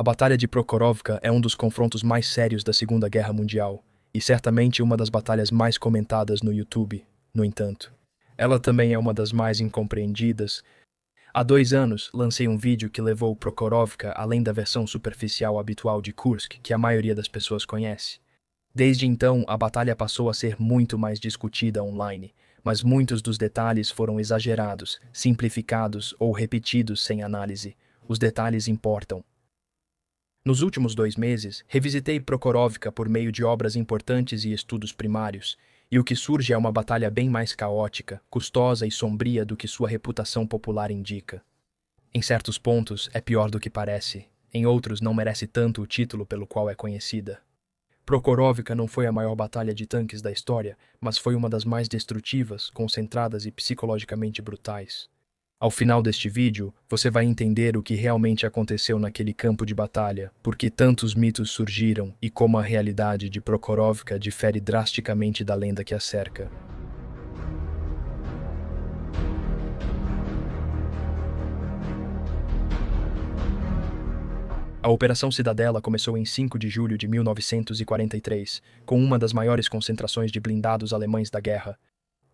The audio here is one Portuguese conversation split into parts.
A Batalha de Prokhorovka é um dos confrontos mais sérios da Segunda Guerra Mundial, e certamente uma das batalhas mais comentadas no YouTube, no entanto. Ela também é uma das mais incompreendidas. Há 2 anos, lancei um vídeo que levou Prokhorovka além da versão superficial habitual de Kursk, que a maioria das pessoas conhece. Desde então, a batalha passou a ser muito mais discutida online, mas muitos dos detalhes foram exagerados, simplificados ou repetidos sem análise. Os detalhes importam. Nos últimos 2 meses, revisitei Prokhorovka por meio de obras importantes e estudos primários, e o que surge é uma batalha bem mais caótica, custosa e sombria do que sua reputação popular indica. Em certos pontos, é pior do que parece. Em outros, não merece tanto o título pelo qual é conhecida. Prokhorovka não foi a maior batalha de tanques da história, mas foi uma das mais destrutivas, concentradas e psicologicamente brutais. Ao final deste vídeo, você vai entender o que realmente aconteceu naquele campo de batalha, por que tantos mitos surgiram e como a realidade de Prokhorovka difere drasticamente da lenda que a cerca. A Operação Cidadela começou em 5 de julho de 1943, com uma das maiores concentrações de blindados alemães da guerra.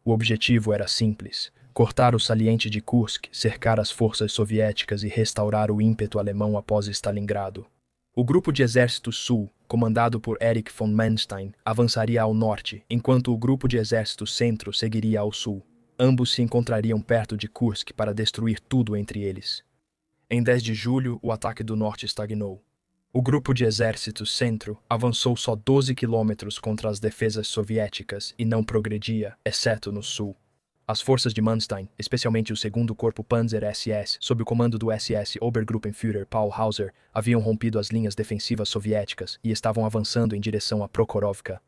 O objetivo era simples: cortar o saliente de Kursk, cercar as forças soviéticas e restaurar o ímpeto alemão após Stalingrado. O Grupo de Exército Sul, comandado por Erich von Manstein, avançaria ao norte, enquanto o Grupo de Exército Centro seguiria ao sul. Ambos se encontrariam perto de Kursk para destruir tudo entre eles. Em 10 de julho, o ataque do norte estagnou. O Grupo de Exército Centro avançou só 12 quilômetros contra as defesas soviéticas e não progredia, exceto no sul. As forças de Manstein, especialmente o 2º Corpo Panzer SS, sob o comando do SS Obergruppenführer Paul Hauser, haviam rompido as linhas defensivas soviéticas e estavam avançando em direção a Prokhorovka.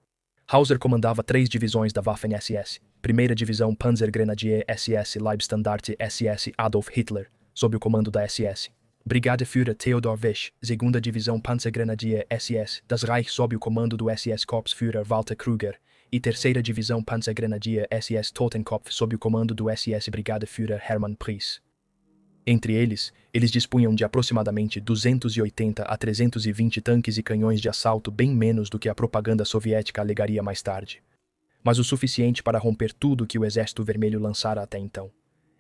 Hauser comandava 3 divisões da Waffen-SS, 1ª Divisão Panzergrenadier SS Leibstandarte SS Adolf Hitler, sob o comando da SS. Brigadeführer Theodor Wisch, 2ª Divisão Panzergrenadier SS das Reich sob o comando do SS Korpsführer Walter Krüger, e 3ª Divisão Panzergrenadier SS Totenkopf sob o comando do SS Brigadeführer Hermann Pries. Entre eles dispunham de aproximadamente 280 a 320 tanques e canhões de assalto, bem menos do que a propaganda soviética alegaria mais tarde. Mas o suficiente para romper tudo que o Exército Vermelho lançara até então.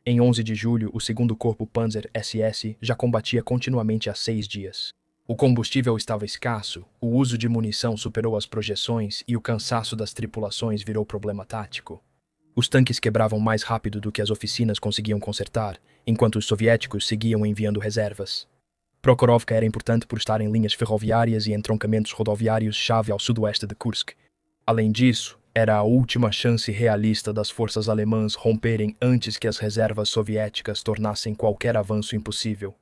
Em 11 de julho, o 2º Corpo Panzer SS já combatia continuamente há 6 dias. O combustível estava escasso, o uso de munição superou as projeções e o cansaço das tripulações virou problema tático. Os tanques quebravam mais rápido do que as oficinas conseguiam consertar, enquanto os soviéticos seguiam enviando reservas. Prokhorovka era importante por estar em linhas ferroviárias e entroncamentos rodoviários-chave ao sudoeste de Kursk. Além disso, era a última chance realista das forças alemãs romperem antes que as reservas soviéticas tornassem qualquer avanço impossível.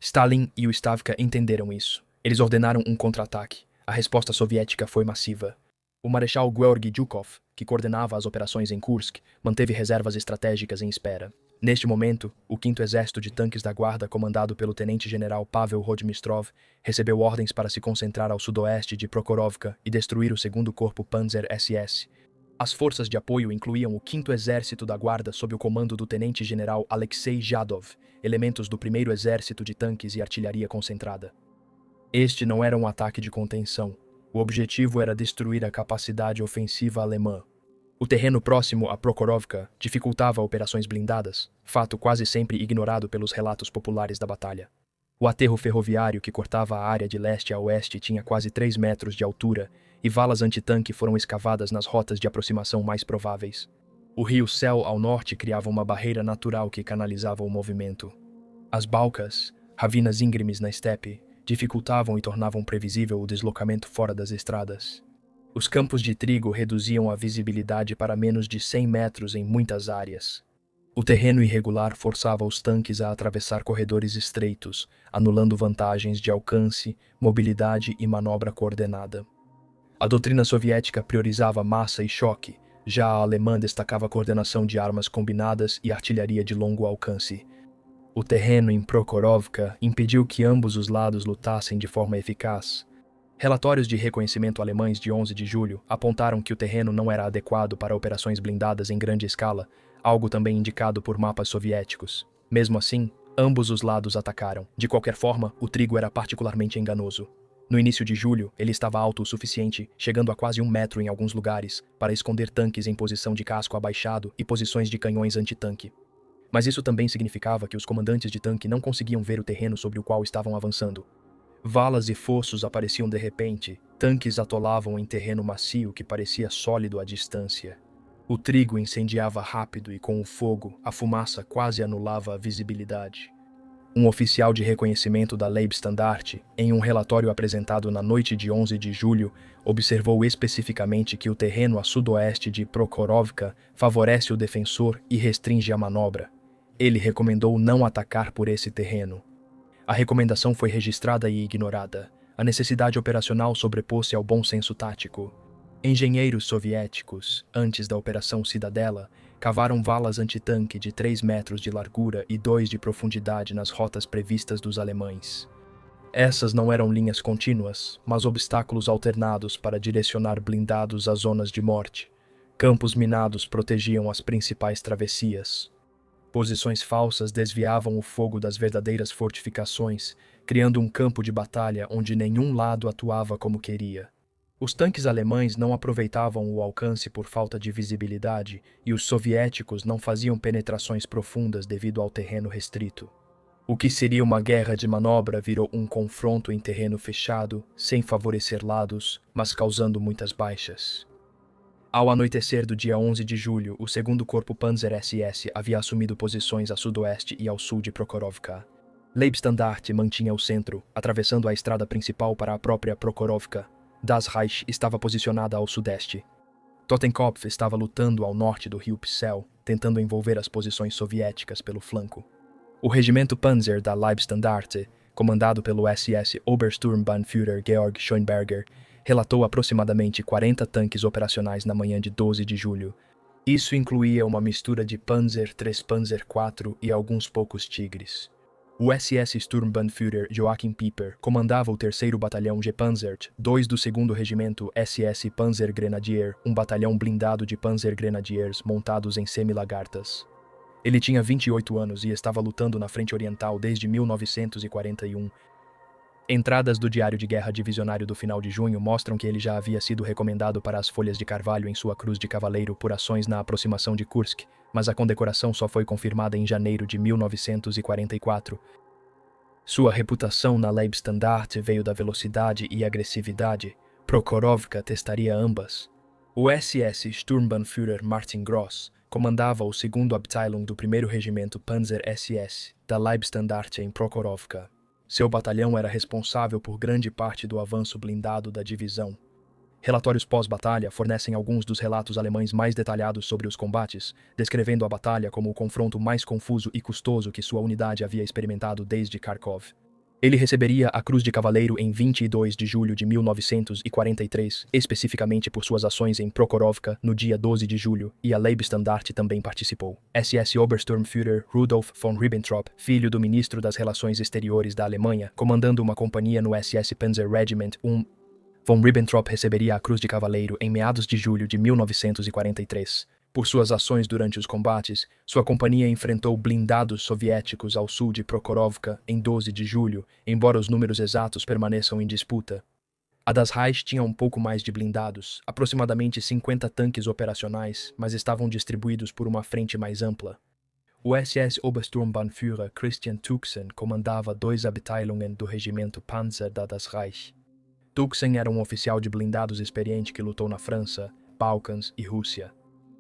Stalin e o Stavka entenderam isso. Eles ordenaram um contra-ataque. A resposta soviética foi massiva. O Marechal Georgy Zhukov, que coordenava as operações em Kursk, manteve reservas estratégicas em espera. Neste momento, o 5º Exército de Tanques da Guarda, comandado pelo tenente-general Pavel Rodmistrov, recebeu ordens para se concentrar ao sudoeste de Prokhorovka e destruir o 2º Corpo Panzer SS. As forças de apoio incluíam o 5º Exército da Guarda sob o comando do tenente-general Alexei Jadov, elementos do 1º Exército de Tanques e Artilharia Concentrada. Este não era um ataque de contenção. O objetivo era destruir a capacidade ofensiva alemã. O terreno próximo a Prokhorovka dificultava operações blindadas, fato quase sempre ignorado pelos relatos populares da batalha. O aterro ferroviário que cortava a área de leste a oeste tinha quase 3 metros de altura e valas antitanque foram escavadas nas rotas de aproximação mais prováveis. O rio Sel ao norte criava uma barreira natural que canalizava o movimento. As balcas, ravinas íngremes na estepe, dificultavam e tornavam previsível o deslocamento fora das estradas. Os campos de trigo reduziam a visibilidade para menos de 100 metros em muitas áreas. O terreno irregular forçava os tanques a atravessar corredores estreitos, anulando vantagens de alcance, mobilidade e manobra coordenada. A doutrina soviética priorizava massa e choque, já a alemã destacava a coordenação de armas combinadas e artilharia de longo alcance. O terreno em Prokhorovka impediu que ambos os lados lutassem de forma eficaz. Relatórios de reconhecimento alemães de 11 de julho apontaram que o terreno não era adequado para operações blindadas em grande escala, algo também indicado por mapas soviéticos. Mesmo assim, Ambos os lados atacaram. De qualquer forma, o trigo era particularmente enganoso. No início de julho, ele estava alto o suficiente, chegando a quase 1 metro em alguns lugares, para esconder tanques em posição de casco abaixado e posições de canhões antitanque. Mas isso também significava que os comandantes de tanque não conseguiam ver o terreno sobre o qual estavam avançando. Valas e fossos apareciam de repente, tanques atolavam em terreno macio que parecia sólido à distância. O trigo incendiava rápido e com o fogo, a fumaça quase anulava a visibilidade. Um oficial de reconhecimento da Leibstandarte, em um relatório apresentado na noite de 11 de julho, observou especificamente que o terreno a sudoeste de Prokhorovka favorece o defensor e restringe a manobra. Ele recomendou não atacar por esse terreno. A recomendação foi registrada e ignorada. A necessidade operacional sobrepôs-se ao bom senso tático. Engenheiros soviéticos, antes da Operação Cidadela, cavaram valas antitanque de 3 metros de largura e 2 de profundidade nas rotas previstas dos alemães. Essas não eram linhas contínuas, mas obstáculos alternados para direcionar blindados às zonas de morte. Campos minados protegiam as principais travessias. Posições falsas desviavam o fogo das verdadeiras fortificações, criando um campo de batalha onde nenhum lado atuava como queria. Os tanques alemães não aproveitavam o alcance por falta de visibilidade e os soviéticos não faziam penetrações profundas devido ao terreno restrito. O que seria uma guerra de manobra virou um confronto em terreno fechado, sem favorecer lados, mas causando muitas baixas. Ao anoitecer do dia 11 de julho, o 2º Corpo Panzer SS havia assumido posições a sudoeste e ao sul de Prokhorovka. Leibstandarte mantinha o centro, atravessando a estrada principal para a própria Prokhorovka. Das Reich estava posicionada ao sudeste. Totenkopf estava lutando ao norte do rio Psel, tentando envolver as posições soviéticas pelo flanco. O regimento Panzer da Leibstandarte, comandado pelo SS Obersturmbannführer Georg Schönberger, relatou aproximadamente 40 tanques operacionais na manhã de 12 de julho. Isso incluía uma mistura de Panzer III, Panzer IV e alguns poucos Tigres. O SS Sturmbannführer Joachim Pieper comandava o 3º Batalhão Gepanzert, 2 do 2º Regimento SS Panzergrenadier, um batalhão blindado de Panzergrenadiers montados em semi-lagartas. Ele tinha 28 anos e estava lutando na frente oriental desde 1941. Entradas do Diário de Guerra Divisionário do final de junho mostram que ele já havia sido recomendado para as folhas de carvalho em sua cruz de cavaleiro por ações na aproximação de Kursk, mas a condecoração só foi confirmada em janeiro de 1944. Sua reputação na Leibstandarte veio da velocidade e agressividade. Prokhorovka testaria ambas. O SS Sturmbannführer Martin Gross comandava o 2º Abteilung do 1º Regimento Panzer SS da Leibstandarte em Prokhorovka. Seu batalhão era responsável por grande parte do avanço blindado da divisão. Relatórios pós-batalha fornecem alguns dos relatos alemães mais detalhados sobre os combates, descrevendo a batalha como o confronto mais confuso e custoso que sua unidade havia experimentado desde Kharkov. Ele receberia a Cruz de Cavaleiro em 22 de julho de 1943, especificamente por suas ações em Prokhorovka no dia 12 de julho, e a Leibstandarte também participou. SS Obersturmführer Rudolf von Ribbentrop, filho do ministro das Relações Exteriores da Alemanha, comandando uma companhia no SS Panzer Regiment I, von Ribbentrop receberia a Cruz de Cavaleiro em meados de julho de 1943. Por suas ações durante os combates, sua companhia enfrentou blindados soviéticos ao sul de Prokhorovka em 12 de julho, embora os números exatos permaneçam em disputa. A das Reich tinha um pouco mais de blindados, aproximadamente 50 tanques operacionais, mas estavam distribuídos por uma frente mais ampla. O SS Obersturmbannführer Christian Tuchsen comandava 2 Abteilungen do regimento Panzer da Das Reich. Tuchsen era um oficial de blindados experiente que lutou na França, Balcãs e Rússia.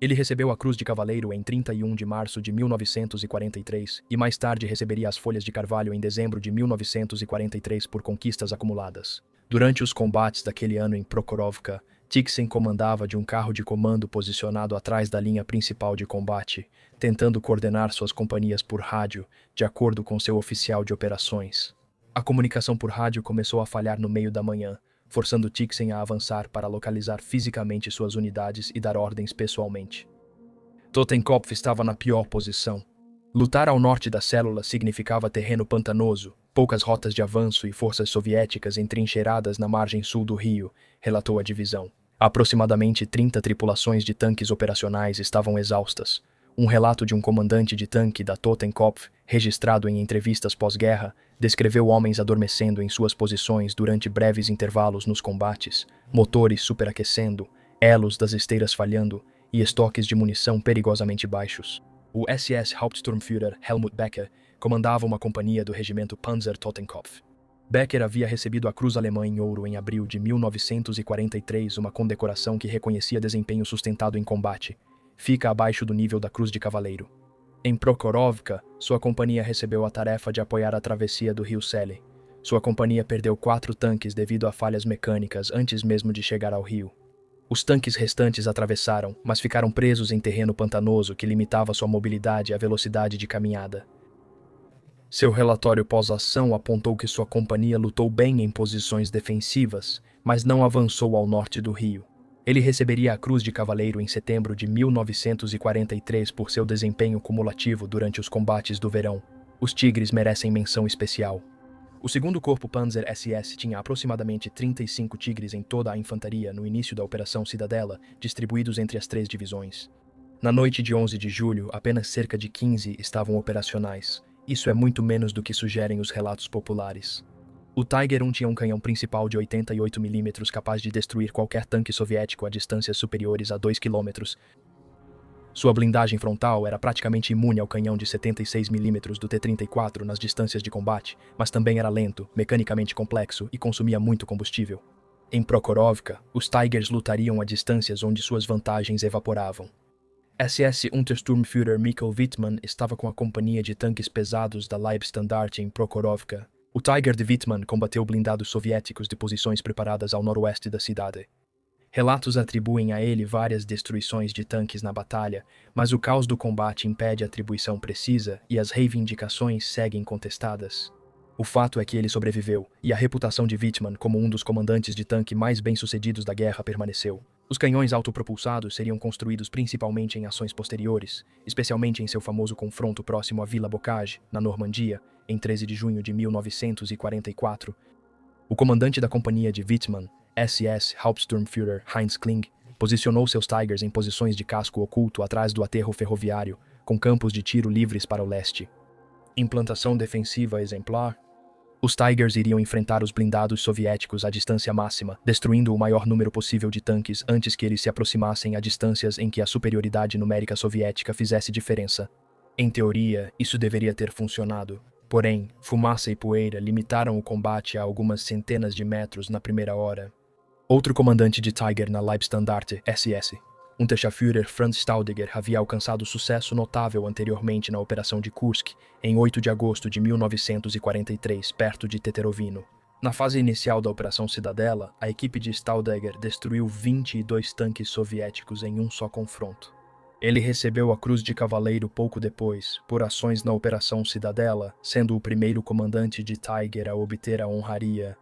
Ele recebeu a Cruz de Cavaleiro em 31 de março de 1943 e mais tarde receberia as Folhas de Carvalho em dezembro de 1943 por conquistas acumuladas. Durante os combates daquele ano em Prokhorovka, Tuchsen comandava de um carro de comando posicionado atrás da linha principal de combate, tentando coordenar suas companhias por rádio, de acordo com seu oficial de operações. A comunicação por rádio começou a falhar no meio da manhã, forçando Tuchsen a avançar para localizar fisicamente suas unidades e dar ordens pessoalmente. Totenkopf estava na pior posição. Lutar ao norte da célula significava terreno pantanoso, poucas rotas de avanço e forças soviéticas entrincheiradas na margem sul do rio, relatou a divisão. Aproximadamente 30 tripulações de tanques operacionais estavam exaustas. Um relato de um comandante de tanque da Totenkopf, registrado em entrevistas pós-guerra, descreveu homens adormecendo em suas posições durante breves intervalos nos combates, motores superaquecendo, elos das esteiras falhando e estoques de munição perigosamente baixos. O SS Hauptsturmführer Helmut Becker comandava uma companhia do regimento Panzer Totenkopf. Becker havia recebido a Cruz Alemã em Ouro em abril de 1943, uma condecoração que reconhecia desempenho sustentado em combate. Fica abaixo do nível da Cruz de Cavaleiro. Em Prokhorovka, sua companhia recebeu a tarefa de apoiar a travessia do rio Sele. Sua companhia perdeu 4 tanques devido a falhas mecânicas antes mesmo de chegar ao rio. Os tanques restantes atravessaram, mas ficaram presos em terreno pantanoso que limitava sua mobilidade e a velocidade de caminhada. Seu relatório pós-ação apontou que sua companhia lutou bem em posições defensivas, mas não avançou ao norte do rio. Ele receberia a Cruz de Cavaleiro em setembro de 1943 por seu desempenho cumulativo durante os combates do verão. Os Tigres merecem menção especial. O 2º Corpo Panzer SS tinha aproximadamente 35 Tigres em toda a infantaria no início da Operação Cidadela, distribuídos entre as 3 divisões. Na noite de 11 de julho, apenas cerca de 15 estavam operacionais. Isso é muito menos do que sugerem os relatos populares. O Tiger I tinha um canhão principal de 88 mm capaz de destruir qualquer tanque soviético a distâncias superiores a 2 km. Sua blindagem frontal era praticamente imune ao canhão de 76 mm do T-34 nas distâncias de combate, mas também era lento, mecanicamente complexo e consumia muito combustível. Em Prokhorovka, os Tigers lutariam a distâncias onde suas vantagens evaporavam. SS Untersturmführer Mikkel Wittmann estava com a companhia de tanques pesados da Leibstandarte em Prokhorovka. O Tiger de Wittmann combateu blindados soviéticos de posições preparadas ao noroeste da cidade. Relatos atribuem a ele várias destruições de tanques na batalha, mas o caos do combate impede a atribuição precisa e as reivindicações seguem contestadas. O fato é que ele sobreviveu, e a reputação de Wittmann como um dos comandantes de tanque mais bem-sucedidos da guerra permaneceu. Os canhões autopropulsados seriam construídos principalmente em ações posteriores, especialmente em seu famoso confronto próximo à Vila Bocage, na Normandia, em 13 de junho de 1944. O comandante da companhia de Wittmann, SS Hauptsturmführer Heinz Kling, posicionou seus Tigers em posições de casco oculto atrás do aterro ferroviário, com campos de tiro livres para o leste. Implantação defensiva exemplar. Os Tigers iriam enfrentar os blindados soviéticos à distância máxima, destruindo o maior número possível de tanques antes que eles se aproximassem a distâncias em que a superioridade numérica soviética fizesse diferença. Em teoria, isso deveria ter funcionado. Porém, fumaça e poeira limitaram o combate a algumas centenas de metros na primeira hora. Outro comandante de Tiger na Leibstandarte, SS, Unterscharführer Franz Staudinger, havia alcançado sucesso notável anteriormente na Operação de Kursk, em 8 de agosto de 1943, perto de Teterovino. Na fase inicial da Operação Cidadela, a equipe de Staudinger destruiu 22 tanques soviéticos em um só confronto. Ele recebeu a Cruz de Cavaleiro pouco depois, por ações na Operação Cidadela, sendo o primeiro comandante de Tiger a obter a honraria.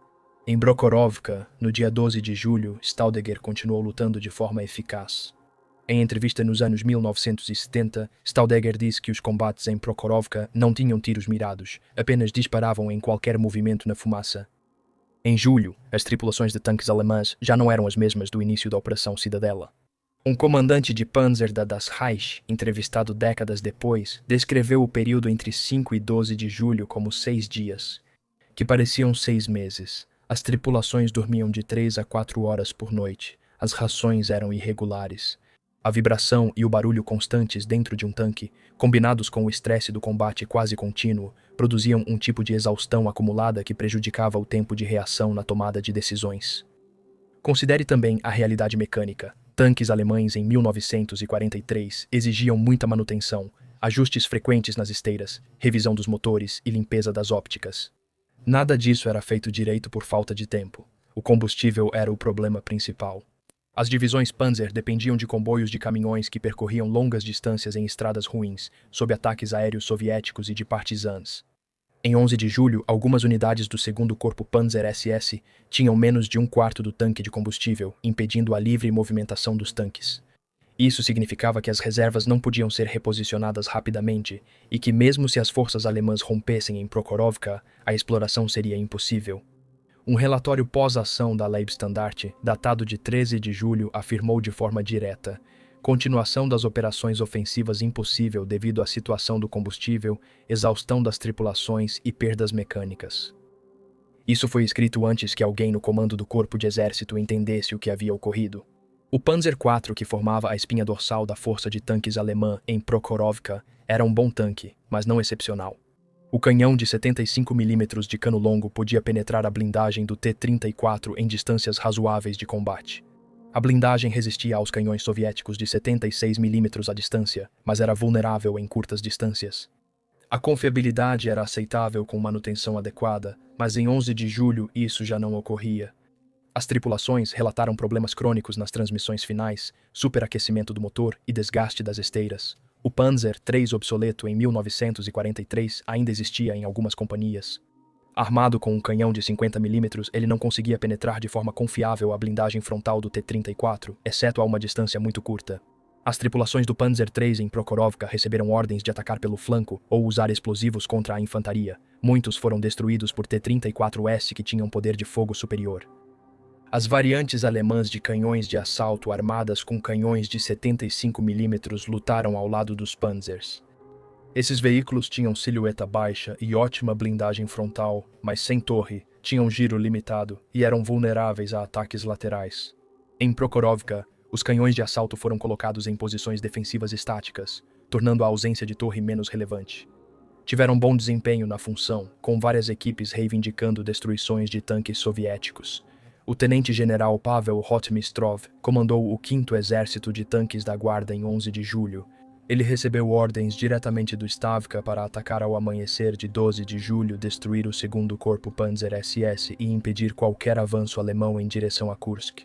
Em Prokhorovka, no dia 12 de julho, Staudinger continuou lutando de forma eficaz. Em entrevista nos anos 1970, Staudinger disse que os combates em Prokhorovka não tinham tiros mirados, apenas disparavam em qualquer movimento na fumaça. Em julho, as tripulações de tanques alemãs já não eram as mesmas do início da Operação Cidadela. Um comandante de Panzer da Das Reich, entrevistado décadas depois, descreveu o período entre 5 e 12 de julho como 6 dias, que pareciam 6 meses. As tripulações dormiam de 3 a 4 horas por noite. As rações eram irregulares. A vibração e o barulho constantes dentro de um tanque, combinados com o estresse do combate quase contínuo, produziam um tipo de exaustão acumulada que prejudicava o tempo de reação na tomada de decisões. Considere também a realidade mecânica. Tanques alemães em 1943 exigiam muita manutenção, ajustes frequentes nas esteiras, revisão dos motores e limpeza das ópticas. Nada disso era feito direito por falta de tempo. O combustível era o problema principal. As divisões Panzer dependiam de comboios de caminhões que percorriam longas distâncias em estradas ruins, sob ataques aéreos soviéticos e de partisãs. Em 11 de julho, algumas unidades do 2º Corpo Panzer SS tinham menos de um quarto do tanque de combustível, impedindo a livre movimentação dos tanques. Isso significava que as reservas não podiam ser reposicionadas rapidamente e que, mesmo se as forças alemãs rompessem em Prokhorovka, a exploração seria impossível. Um relatório pós-ação da Leibstandarte, datado de 13 de julho, afirmou de forma direta: Continuação das operações ofensivas impossível devido à situação do combustível, exaustão das tripulações e perdas mecânicas. Isso foi escrito antes que alguém no comando do corpo de exército entendesse o que havia ocorrido. O Panzer IV, que formava a espinha dorsal da força de tanques alemã em Prokhorovka, era um bom tanque, mas não excepcional. O canhão de 75 mm de cano longo podia penetrar a blindagem do T-34 em distâncias razoáveis de combate. A blindagem resistia aos canhões soviéticos de 76 mm à distância, mas era vulnerável em curtas distâncias. A confiabilidade era aceitável com manutenção adequada, mas em 11 de julho isso já não ocorria. As tripulações relataram problemas crônicos nas transmissões finais, superaquecimento do motor e desgaste das esteiras. O Panzer III obsoleto em 1943 ainda existia em algumas companhias. Armado com um canhão de 50 mm, ele não conseguia penetrar de forma confiável a blindagem frontal do T-34, exceto a uma distância muito curta. As tripulações do Panzer III em Prokhorovka receberam ordens de atacar pelo flanco ou usar explosivos contra a infantaria. Muitos foram destruídos por T-34S que tinham poder de fogo superior. As variantes alemãs de canhões de assalto armadas com canhões de 75 mm lutaram ao lado dos Panzers. Esses veículos tinham silhueta baixa e ótima blindagem frontal, mas sem torre, tinham giro limitado e eram vulneráveis a ataques laterais. Em Prokhorovka, os canhões de assalto foram colocados em posições defensivas estáticas, tornando a ausência de torre menos relevante. Tiveram bom desempenho na função, com várias equipes reivindicando destruições de tanques soviéticos. O tenente-general Pavel Rotmistrov comandou o 5º Exército de Tanques da Guarda em 11 de julho. Ele recebeu ordens diretamente do Stavka para atacar ao amanhecer de 12 de julho, destruir o 2º Corpo Panzer SS e impedir qualquer avanço alemão em direção a Kursk.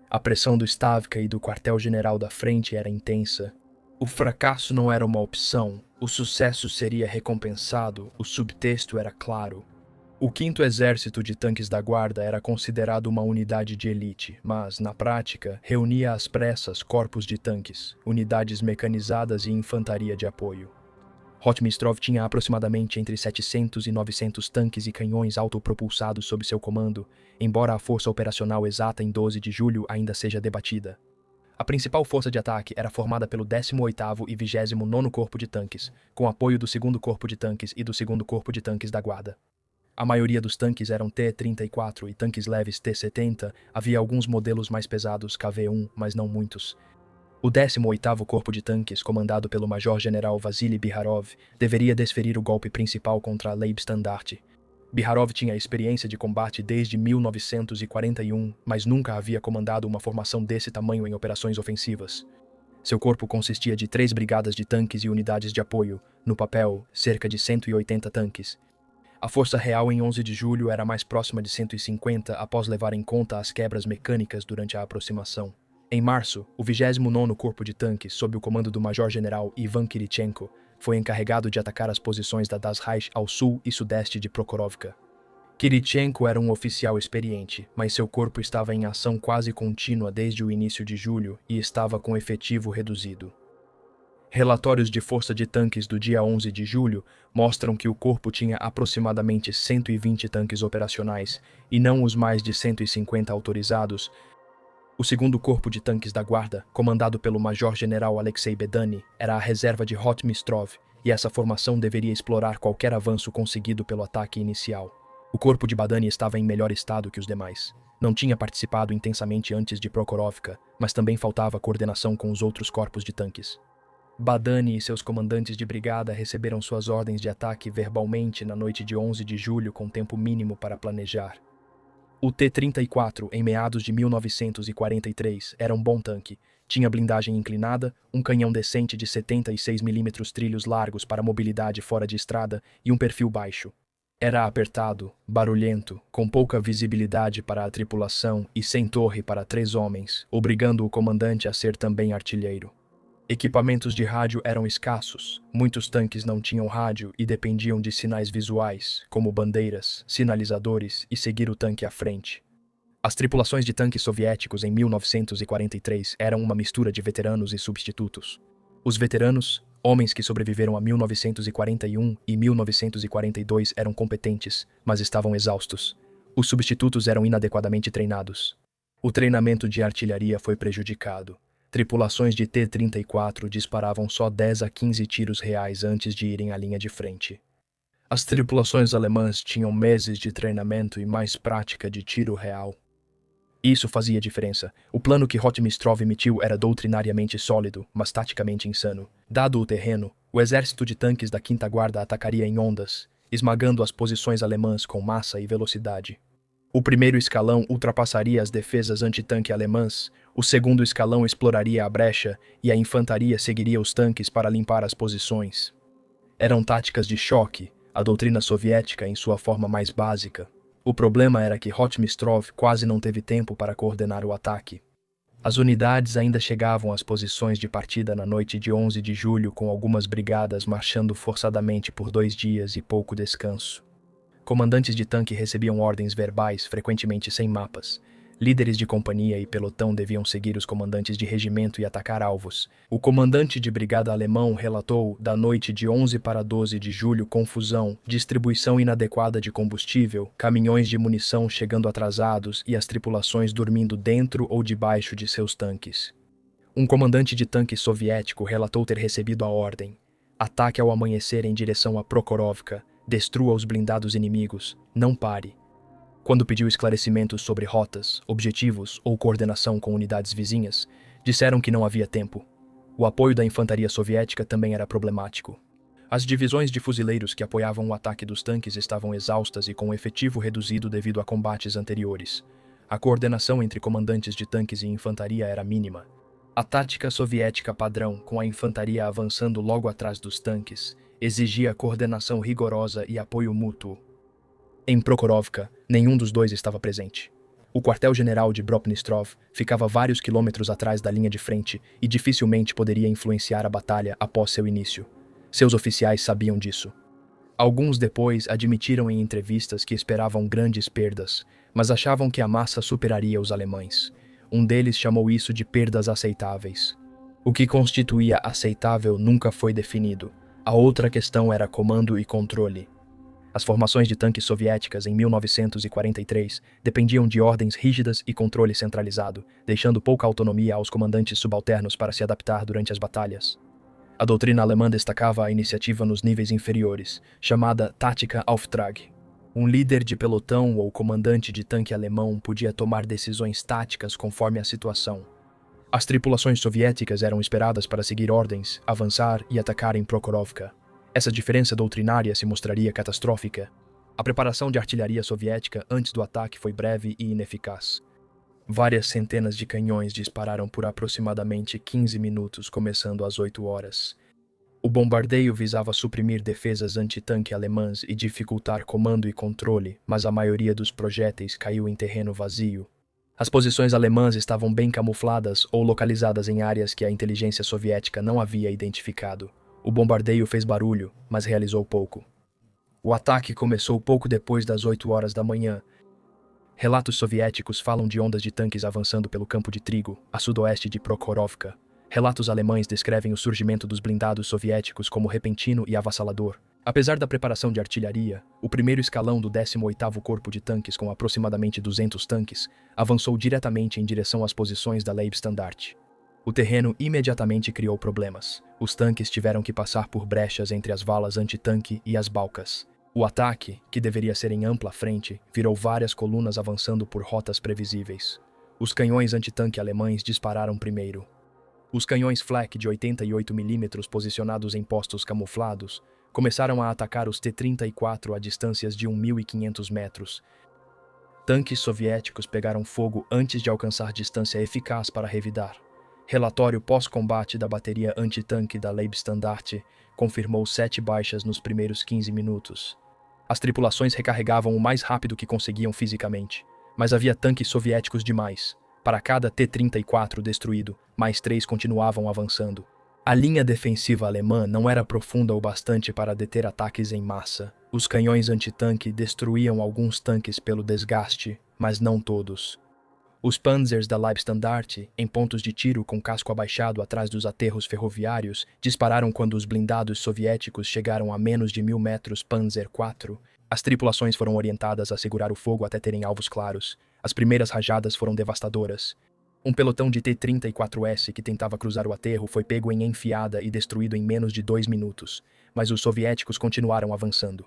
A pressão do Stavka e do quartel-general da frente era intensa. O fracasso não era uma opção, o sucesso seria recompensado, o subtexto era claro. O 5º Exército de Tanques da Guarda era considerado uma unidade de elite, mas, na prática, reunia às pressas corpos de tanques, unidades mecanizadas e infantaria de apoio. Rotmistrov tinha aproximadamente entre 700 e 900 tanques e canhões autopropulsados sob seu comando, embora a força operacional exata em 12 de julho ainda seja debatida. A principal força de ataque era formada pelo 18º e 29º Corpo de Tanques, com apoio do 2º Corpo de Tanques e do 2º Corpo de Tanques da Guarda. A maioria dos tanques eram T-34 e tanques leves T-70, havia alguns modelos mais pesados KV-1, mas não muitos. O 18º Corpo de Tanques, comandado pelo Major-General Vassily Biharov, deveria desferir o golpe principal contra a Leibstandarte. Biharov tinha experiência de combate desde 1941, mas nunca havia comandado uma formação desse tamanho em operações ofensivas. Seu corpo consistia de 3 brigadas de tanques e unidades de apoio, no papel, cerca de 180 tanques. A força real em 11 de julho era mais próxima de 150 após levar em conta as quebras mecânicas durante a aproximação. Em março, o 29º Corpo de Tanques, sob o comando do Major-General Ivan Kirichenko, foi encarregado de atacar as posições da Das Reich ao sul e sudeste de Prokhorovka. Kirichenko era um oficial experiente, mas seu corpo estava em ação quase contínua desde o início de julho e estava com efetivo reduzido. Relatórios de força de tanques do dia 11 de julho mostram que o corpo tinha aproximadamente 120 tanques operacionais e não os mais de 150 autorizados. O 2º Corpo de Tanques da Guarda, comandado pelo Major-General Alexei Bedani, era a reserva de Rotmistrov, e essa formação deveria explorar qualquer avanço conseguido pelo ataque inicial. O corpo de Badani estava em melhor estado que os demais. Não tinha participado intensamente antes de Prokhorovka, mas também faltava coordenação com os outros corpos de tanques. Badani e seus comandantes de brigada receberam suas ordens de ataque verbalmente na noite de 11 de julho com tempo mínimo para planejar. O T-34, em meados de 1943, era um bom tanque. Tinha blindagem inclinada, um canhão decente de 76 mm trilhos largos para mobilidade fora de estrada e um perfil baixo. Era apertado, barulhento, com pouca visibilidade para a tripulação e sem torre para 3 homens, obrigando o comandante a ser também artilheiro. Equipamentos de rádio eram escassos, muitos tanques não tinham rádio e dependiam de sinais visuais, como bandeiras, sinalizadores e seguir o tanque à frente. As tripulações de tanques soviéticos em 1943 eram uma mistura de veteranos e substitutos. Os veteranos, homens que sobreviveram a 1941 e 1942, eram competentes, mas estavam exaustos. Os substitutos eram inadequadamente treinados. O treinamento de artilharia foi prejudicado. Tripulações de T-34 disparavam só 10 a 15 tiros reais antes de irem à linha de frente. As tripulações alemãs tinham meses de treinamento e mais prática de tiro real. Isso fazia diferença. O plano que Rotmistrov emitiu era doutrinariamente sólido, mas taticamente insano. Dado o terreno, o exército de tanques da Quinta Guarda atacaria em ondas, esmagando as posições alemãs com massa e velocidade. O primeiro escalão ultrapassaria as defesas antitanque alemãs, o segundo escalão exploraria a brecha e a infantaria seguiria os tanques para limpar as posições. Eram táticas de choque, a doutrina soviética em sua forma mais básica. O problema era que Rotmistrov quase não teve tempo para coordenar o ataque. As unidades ainda chegavam às posições de partida na noite de 11 de julho com algumas brigadas marchando forçadamente por 2 dias e pouco descanso. Comandantes de tanque recebiam ordens verbais, frequentemente sem mapas. Líderes de companhia e pelotão deviam seguir os comandantes de regimento e atacar alvos. O comandante de brigada alemão relatou, da noite de 11 para 12 de julho, confusão, distribuição inadequada de combustível, caminhões de munição chegando atrasados e as tripulações dormindo dentro ou debaixo de seus tanques. Um comandante de tanque soviético relatou ter recebido a ordem: ataque ao amanhecer em direção a Prokhorovka, destrua os blindados inimigos, não pare. Quando pediu esclarecimentos sobre rotas, objetivos ou coordenação com unidades vizinhas, disseram que não havia tempo. O apoio da infantaria soviética também era problemático. As divisões de fuzileiros que apoiavam o ataque dos tanques estavam exaustas e com o efetivo reduzido devido a combates anteriores. A coordenação entre comandantes de tanques e infantaria era mínima. A tática soviética padrão, com a infantaria avançando logo atrás dos tanques, exigia coordenação rigorosa e apoio mútuo. Em Prokhorovka, nenhum dos dois estava presente. O quartel-general de Bropnistrov ficava vários quilômetros atrás da linha de frente e dificilmente poderia influenciar a batalha após seu início. Seus oficiais sabiam disso. Alguns depois admitiram em entrevistas que esperavam grandes perdas, mas achavam que a massa superaria os alemães. Um deles chamou isso de perdas aceitáveis. O que constituía aceitável nunca foi definido. A outra questão era comando e controle. As formações de tanques soviéticas em 1943 dependiam de ordens rígidas e controle centralizado, deixando pouca autonomia aos comandantes subalternos para se adaptar durante as batalhas. A doutrina alemã destacava a iniciativa nos níveis inferiores, chamada Tática Auftrag. Um líder de pelotão ou comandante de tanque alemão podia tomar decisões táticas conforme a situação. As tripulações soviéticas eram esperadas para seguir ordens, avançar e atacar em Prokhorovka. Essa diferença doutrinária se mostraria catastrófica. A preparação de artilharia soviética antes do ataque foi breve e ineficaz. Várias centenas de canhões dispararam por aproximadamente 15 minutos, começando às 8 horas. O bombardeio visava suprimir defesas antitanque alemãs e dificultar comando e controle, mas a maioria dos projéteis caiu em terreno vazio. As posições alemãs estavam bem camufladas ou localizadas em áreas que a inteligência soviética não havia identificado. O bombardeio fez barulho, mas realizou pouco. O ataque começou pouco depois das 8 horas da manhã. Relatos soviéticos falam de ondas de tanques avançando pelo campo de trigo, a sudoeste de Prokhorovka. Relatos alemães descrevem o surgimento dos blindados soviéticos como repentino e avassalador. Apesar da preparação de artilharia, o primeiro escalão do 18º Corpo de Tanques, com aproximadamente 200 tanques, avançou diretamente em direção às posições da Leibstandarte. O terreno imediatamente criou problemas. Os tanques tiveram que passar por brechas entre as valas antitanque e as balcas. O ataque, que deveria ser em ampla frente, virou várias colunas avançando por rotas previsíveis. Os canhões antitanque alemães dispararam primeiro. Os canhões Flak de 88 mm posicionados em postos camuflados começaram a atacar os T-34 a distâncias de 1.500 metros. Tanques soviéticos pegaram fogo antes de alcançar distância eficaz para revidar. Relatório pós-combate da bateria antitanque da Leibstandarte confirmou 7 baixas nos primeiros 15 minutos. As tripulações recarregavam o mais rápido que conseguiam fisicamente, mas havia tanques soviéticos demais. Para cada T-34 destruído, mais 3 continuavam avançando. A linha defensiva alemã não era profunda o bastante para deter ataques em massa. Os canhões antitanque destruíam alguns tanques pelo desgaste, mas não todos. Os Panzers da Leibstandarte, em pontos de tiro com casco abaixado atrás dos aterros ferroviários, dispararam quando os blindados soviéticos chegaram a menos de 1.000 metros Panzer IV. As tripulações foram orientadas a segurar o fogo até terem alvos claros. As primeiras rajadas foram devastadoras. Um pelotão de T-34S que tentava cruzar o aterro foi pego em enfiada e destruído em menos de 2 minutos, mas os soviéticos continuaram avançando.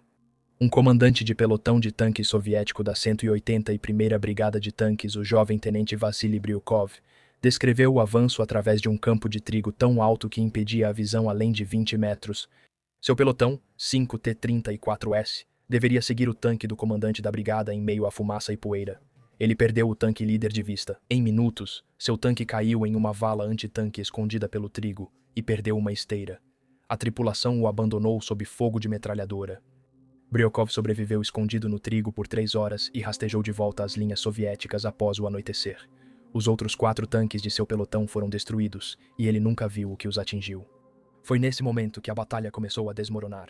Um comandante de pelotão de tanques soviético da 181ª Brigada de Tanques, o jovem tenente Vassily Bryukov, descreveu o avanço através de um campo de trigo tão alto que impedia a visão além de 20 metros. Seu pelotão, 5 T-34S, deveria seguir o tanque do comandante da brigada em meio à fumaça e poeira. Ele perdeu o tanque líder de vista. Em minutos, seu tanque caiu em uma vala antitanque escondida pelo trigo e perdeu uma esteira. A tripulação o abandonou sob fogo de metralhadora. Bryukov sobreviveu escondido no trigo por 3 horas e rastejou de volta às linhas soviéticas após o anoitecer. Os outros 4 tanques de seu pelotão foram destruídos e ele nunca viu o que os atingiu. Foi nesse momento que a batalha começou a desmoronar.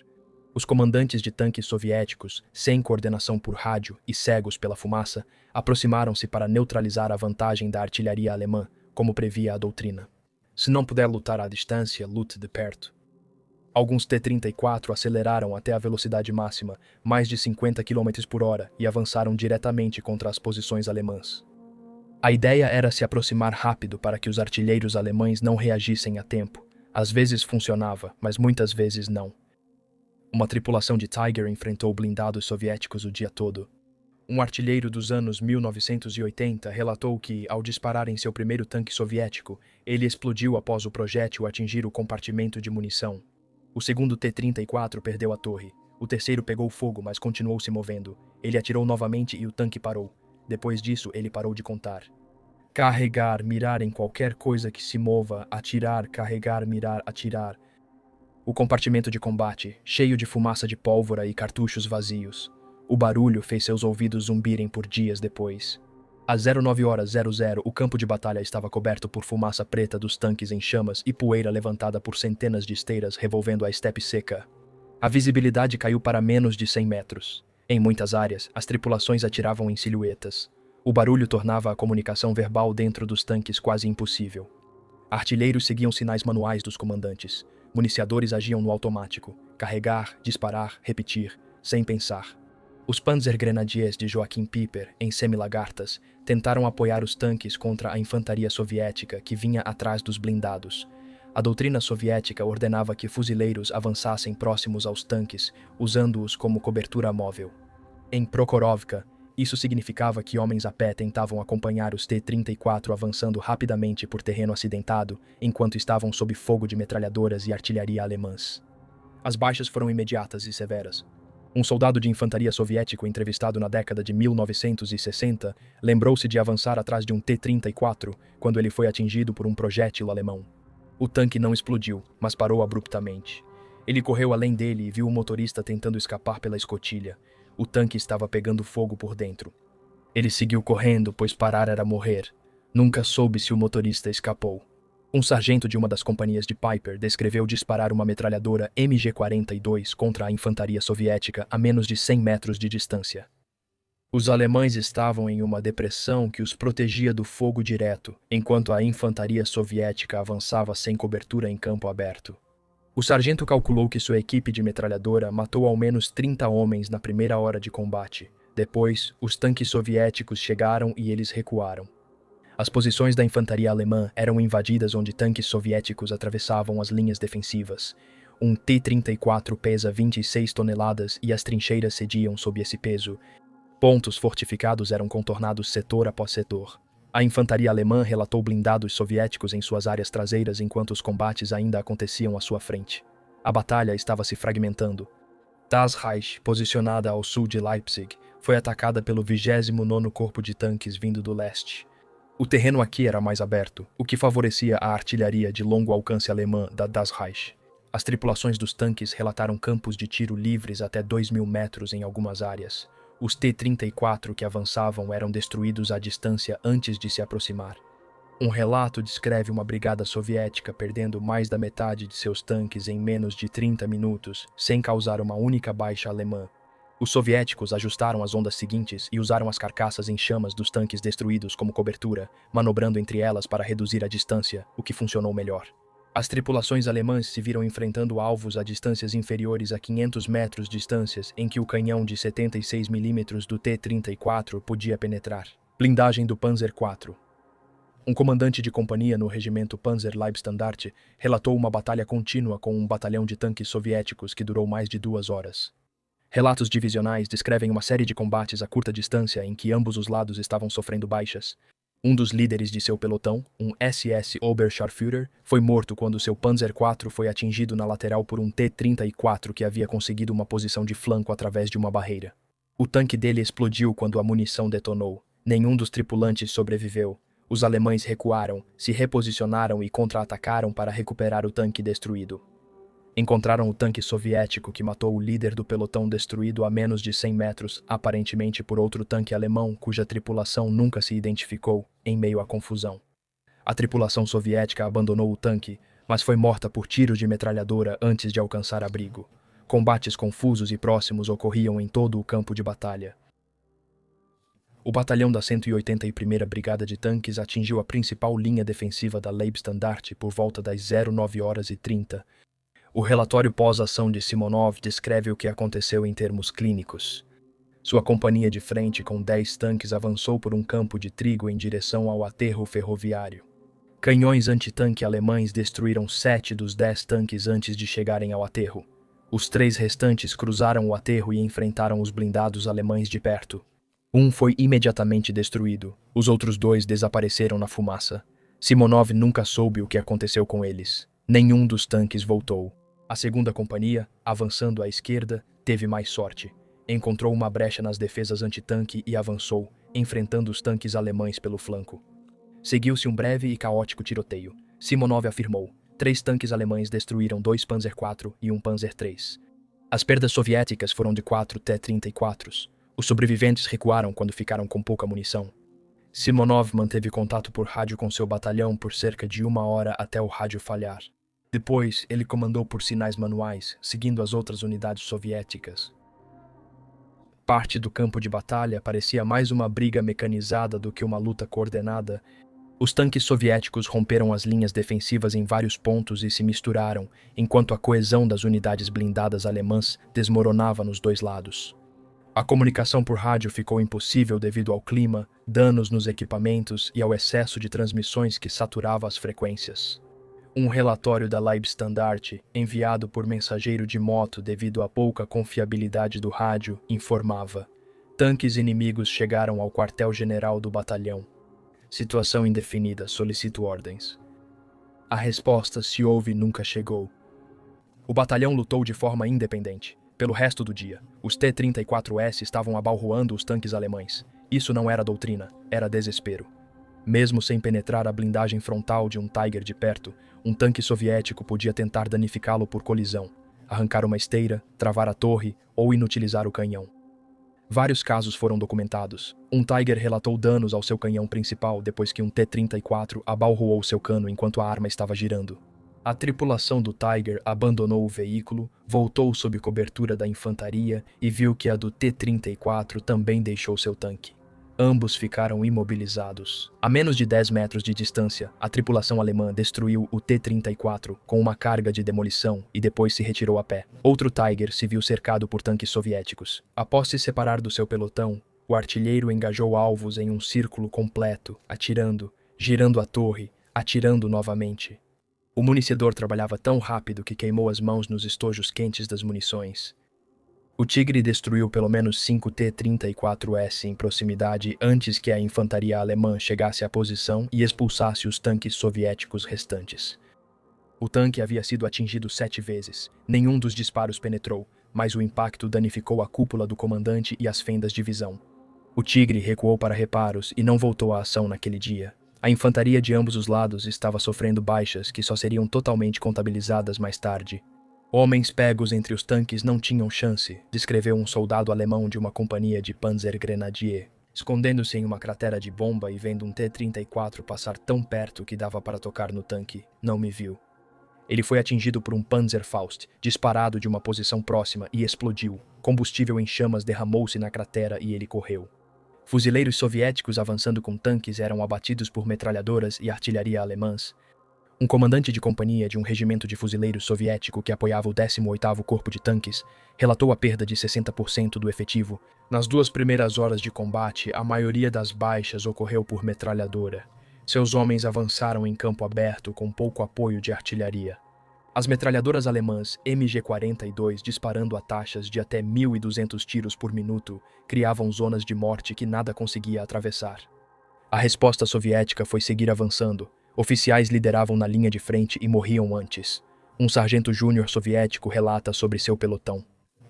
Os comandantes de tanques soviéticos, sem coordenação por rádio e cegos pela fumaça, aproximaram-se para neutralizar a vantagem da artilharia alemã, como previa a doutrina. Se não puder lutar à distância, lute de perto. Alguns T-34 aceleraram até a velocidade máxima, mais de 50 km por hora, e avançaram diretamente contra as posições alemãs. A ideia era se aproximar rápido para que os artilheiros alemães não reagissem a tempo. Às vezes funcionava, mas muitas vezes não. Uma tripulação de Tiger enfrentou blindados soviéticos o dia todo. Um artilheiro dos anos 1980 relatou que, ao disparar em seu primeiro tanque soviético, ele explodiu após o projétil atingir o compartimento de munição. O segundo T-34 perdeu a torre. O terceiro pegou fogo, mas continuou se movendo. Ele atirou novamente e o tanque parou. Depois disso, ele parou de contar. Carregar, mirar em qualquer coisa que se mova, atirar, carregar, mirar, atirar. O compartimento de combate, cheio de fumaça de pólvora e cartuchos vazios. O barulho fez seus ouvidos zumbirem por dias depois. Às 09h00, o campo de batalha estava coberto por fumaça preta dos tanques em chamas e poeira levantada por centenas de esteiras revolvendo a estepe seca. A visibilidade caiu para menos de 100 metros. Em muitas áreas, as tripulações atiravam em silhuetas. O barulho tornava a comunicação verbal dentro dos tanques quase impossível. Artilheiros seguiam sinais manuais dos comandantes. Municiadores agiam no automático, carregar, disparar, repetir, sem pensar. Os Panzergrenadiers de Joachim Pieper, em semi-lagartas, tentaram apoiar os tanques contra a infantaria soviética que vinha atrás dos blindados. A doutrina soviética ordenava que fuzileiros avançassem próximos aos tanques, usando-os como cobertura móvel. Em Prokhorovka, isso significava que homens a pé tentavam acompanhar os T-34 avançando rapidamente por terreno acidentado, enquanto estavam sob fogo de metralhadoras e artilharia alemãs. As baixas foram imediatas e severas. Um soldado de infantaria soviético entrevistado na década de 1960 lembrou-se de avançar atrás de um T-34 quando ele foi atingido por um projétil alemão. O tanque não explodiu, mas parou abruptamente. Ele correu além dele e viu o motorista tentando escapar pela escotilha. O tanque estava pegando fogo por dentro. Ele seguiu correndo, pois parar era morrer. Nunca soube se o motorista escapou. Um sargento de uma das companhias de Piper descreveu disparar uma metralhadora MG-42 contra a infantaria soviética a menos de 100 metros de distância. Os alemães estavam em uma depressão que os protegia do fogo direto, enquanto a infantaria soviética avançava sem cobertura em campo aberto. O sargento calculou que sua equipe de metralhadora matou ao menos 30 homens na primeira hora de combate. Depois, os tanques soviéticos chegaram e eles recuaram. As posições da infantaria alemã eram invadidas onde tanques soviéticos atravessavam as linhas defensivas. Um T-34 pesa 26 toneladas e as trincheiras cediam sob esse peso. Pontos fortificados eram contornados setor após setor. A infantaria alemã relatou blindados soviéticos em suas áreas traseiras enquanto os combates ainda aconteciam à sua frente. A batalha estava se fragmentando. Das Reich, posicionada ao sul de Leipzig, foi atacada pelo 29º Corpo de Tanques vindo do leste. O terreno aqui era mais aberto, o que favorecia a artilharia de longo alcance alemã da Das Reich. As tripulações dos tanques relataram campos de tiro livres até 2.000 metros em algumas áreas. Os T-34 que avançavam eram destruídos à distância antes de se aproximar. Um relato descreve uma brigada soviética perdendo mais da metade de seus tanques em menos de 30 minutos, sem causar uma única baixa alemã. Os soviéticos ajustaram as ondas seguintes e usaram as carcaças em chamas dos tanques destruídos como cobertura, manobrando entre elas para reduzir a distância, o que funcionou melhor. As tripulações alemãs se viram enfrentando alvos a distâncias inferiores a 500 metros de distâncias em que o canhão de 76 mm do T-34 podia penetrar. Blindagem do Panzer IV. Um comandante de companhia no regimento Panzer-Leibstandarte relatou uma batalha contínua com um batalhão de tanques soviéticos que durou mais de 2 horas. Relatos divisionais descrevem uma série de combates a curta distância em que ambos os lados estavam sofrendo baixas. Um dos líderes de seu pelotão, um SS Oberscharführer, foi morto quando seu Panzer IV foi atingido na lateral por um T-34 que havia conseguido uma posição de flanco através de uma barreira. O tanque dele explodiu quando a munição detonou. Nenhum dos tripulantes sobreviveu. Os alemães recuaram, se reposicionaram e contra-atacaram para recuperar o tanque destruído. Encontraram o tanque soviético que matou o líder do pelotão destruído a menos de 100 metros, aparentemente por outro tanque alemão cuja tripulação nunca se identificou, em meio à confusão. A tripulação soviética abandonou o tanque, mas foi morta por tiros de metralhadora antes de alcançar abrigo. Combates confusos e próximos ocorriam em todo o campo de batalha. O batalhão da 181ª Brigada de Tanques atingiu a principal linha defensiva da Leibstandarte por volta das 09h30. O relatório pós-ação de Simonov descreve o que aconteceu em termos clínicos. Sua companhia de frente com 10 tanques avançou por um campo de trigo em direção ao aterro ferroviário. Canhões antitanque alemães destruíram 7 dos 10 tanques antes de chegarem ao aterro. Os 3 restantes cruzaram o aterro e enfrentaram os blindados alemães de perto. Um foi imediatamente destruído, os outros 2 desapareceram na fumaça. Simonov nunca soube o que aconteceu com eles. Nenhum dos tanques voltou. A segunda companhia, avançando à esquerda, teve mais sorte. Encontrou uma brecha nas defesas antitanque e avançou, enfrentando os tanques alemães pelo flanco. Seguiu-se um breve e caótico tiroteio. Simonov afirmou: 3 tanques alemães destruíram 2 Panzer IV e um Panzer III. As perdas soviéticas foram de 4 T-34s. Os sobreviventes recuaram quando ficaram com pouca munição. Simonov manteve contato por rádio com seu batalhão por cerca de 1 hora até o rádio falhar. Depois, ele comandou por sinais manuais, seguindo as outras unidades soviéticas. Parte do campo de batalha parecia mais uma briga mecanizada do que uma luta coordenada. Os tanques soviéticos romperam as linhas defensivas em vários pontos e se misturaram, enquanto a coesão das unidades blindadas alemãs desmoronava nos 2 lados. A comunicação por rádio ficou impossível devido ao clima, danos nos equipamentos e ao excesso de transmissões que saturava as frequências. Um relatório da Leibstandarte, enviado por mensageiro de moto devido à pouca confiabilidade do rádio, informava: tanques inimigos chegaram ao quartel-general do batalhão. Situação indefinida, solicito ordens. A resposta, se houve, nunca chegou. O batalhão lutou de forma independente. Pelo resto do dia, os T-34S estavam abalroando os tanques alemães. Isso não era doutrina, era desespero. Mesmo sem penetrar a blindagem frontal de um Tiger de perto, um tanque soviético podia tentar danificá-lo por colisão, arrancar uma esteira, travar a torre ou inutilizar o canhão. Vários casos foram documentados. Um Tiger relatou danos ao seu canhão principal depois que um T-34 abalroou seu cano enquanto a arma estava girando. A tripulação do Tiger abandonou o veículo, voltou sob cobertura da infantaria e viu que a do T-34 também deixou seu tanque. Ambos ficaram imobilizados. A menos de 10 metros de distância, a tripulação alemã destruiu o T-34 com uma carga de demolição e depois se retirou a pé. Outro Tiger se viu cercado por tanques soviéticos. Após se separar do seu pelotão, o artilheiro engajou alvos em um círculo completo, atirando, girando a torre, atirando novamente. O municiador trabalhava tão rápido que queimou as mãos nos estojos quentes das munições. O Tigre destruiu pelo menos 5 T-34S em proximidade antes que a infantaria alemã chegasse à posição e expulsasse os tanques soviéticos restantes. O tanque havia sido atingido 7 vezes. Nenhum dos disparos penetrou, mas o impacto danificou a cúpula do comandante e as fendas de visão. O Tigre recuou para reparos e não voltou à ação naquele dia. A infantaria de ambos os lados estava sofrendo baixas que só seriam totalmente contabilizadas mais tarde. Homens pegos entre os tanques não tinham chance, descreveu um soldado alemão de uma companhia de Panzergrenadier, escondendo-se em uma cratera de bomba e vendo um T-34 passar tão perto que dava para tocar no tanque. Não me viu. Ele foi atingido por um Panzerfaust, disparado de uma posição próxima e explodiu. Combustível em chamas derramou-se na cratera e ele correu. Fuzileiros soviéticos avançando com tanques eram abatidos por metralhadoras e artilharia alemãs. Um comandante de companhia de um regimento de fuzileiros soviético que apoiava o 18º Corpo de Tanques relatou a perda de 60% do efetivo. Nas 2 primeiras horas de combate, a maioria das baixas ocorreu por metralhadora. Seus homens avançaram em campo aberto com pouco apoio de artilharia. As metralhadoras alemãs MG-42, disparando a taxas de até 1.200 tiros por minuto, criavam zonas de morte que nada conseguia atravessar. A resposta soviética foi seguir avançando. Oficiais lideravam na linha de frente e morriam antes. Um sargento júnior soviético relata sobre seu pelotão.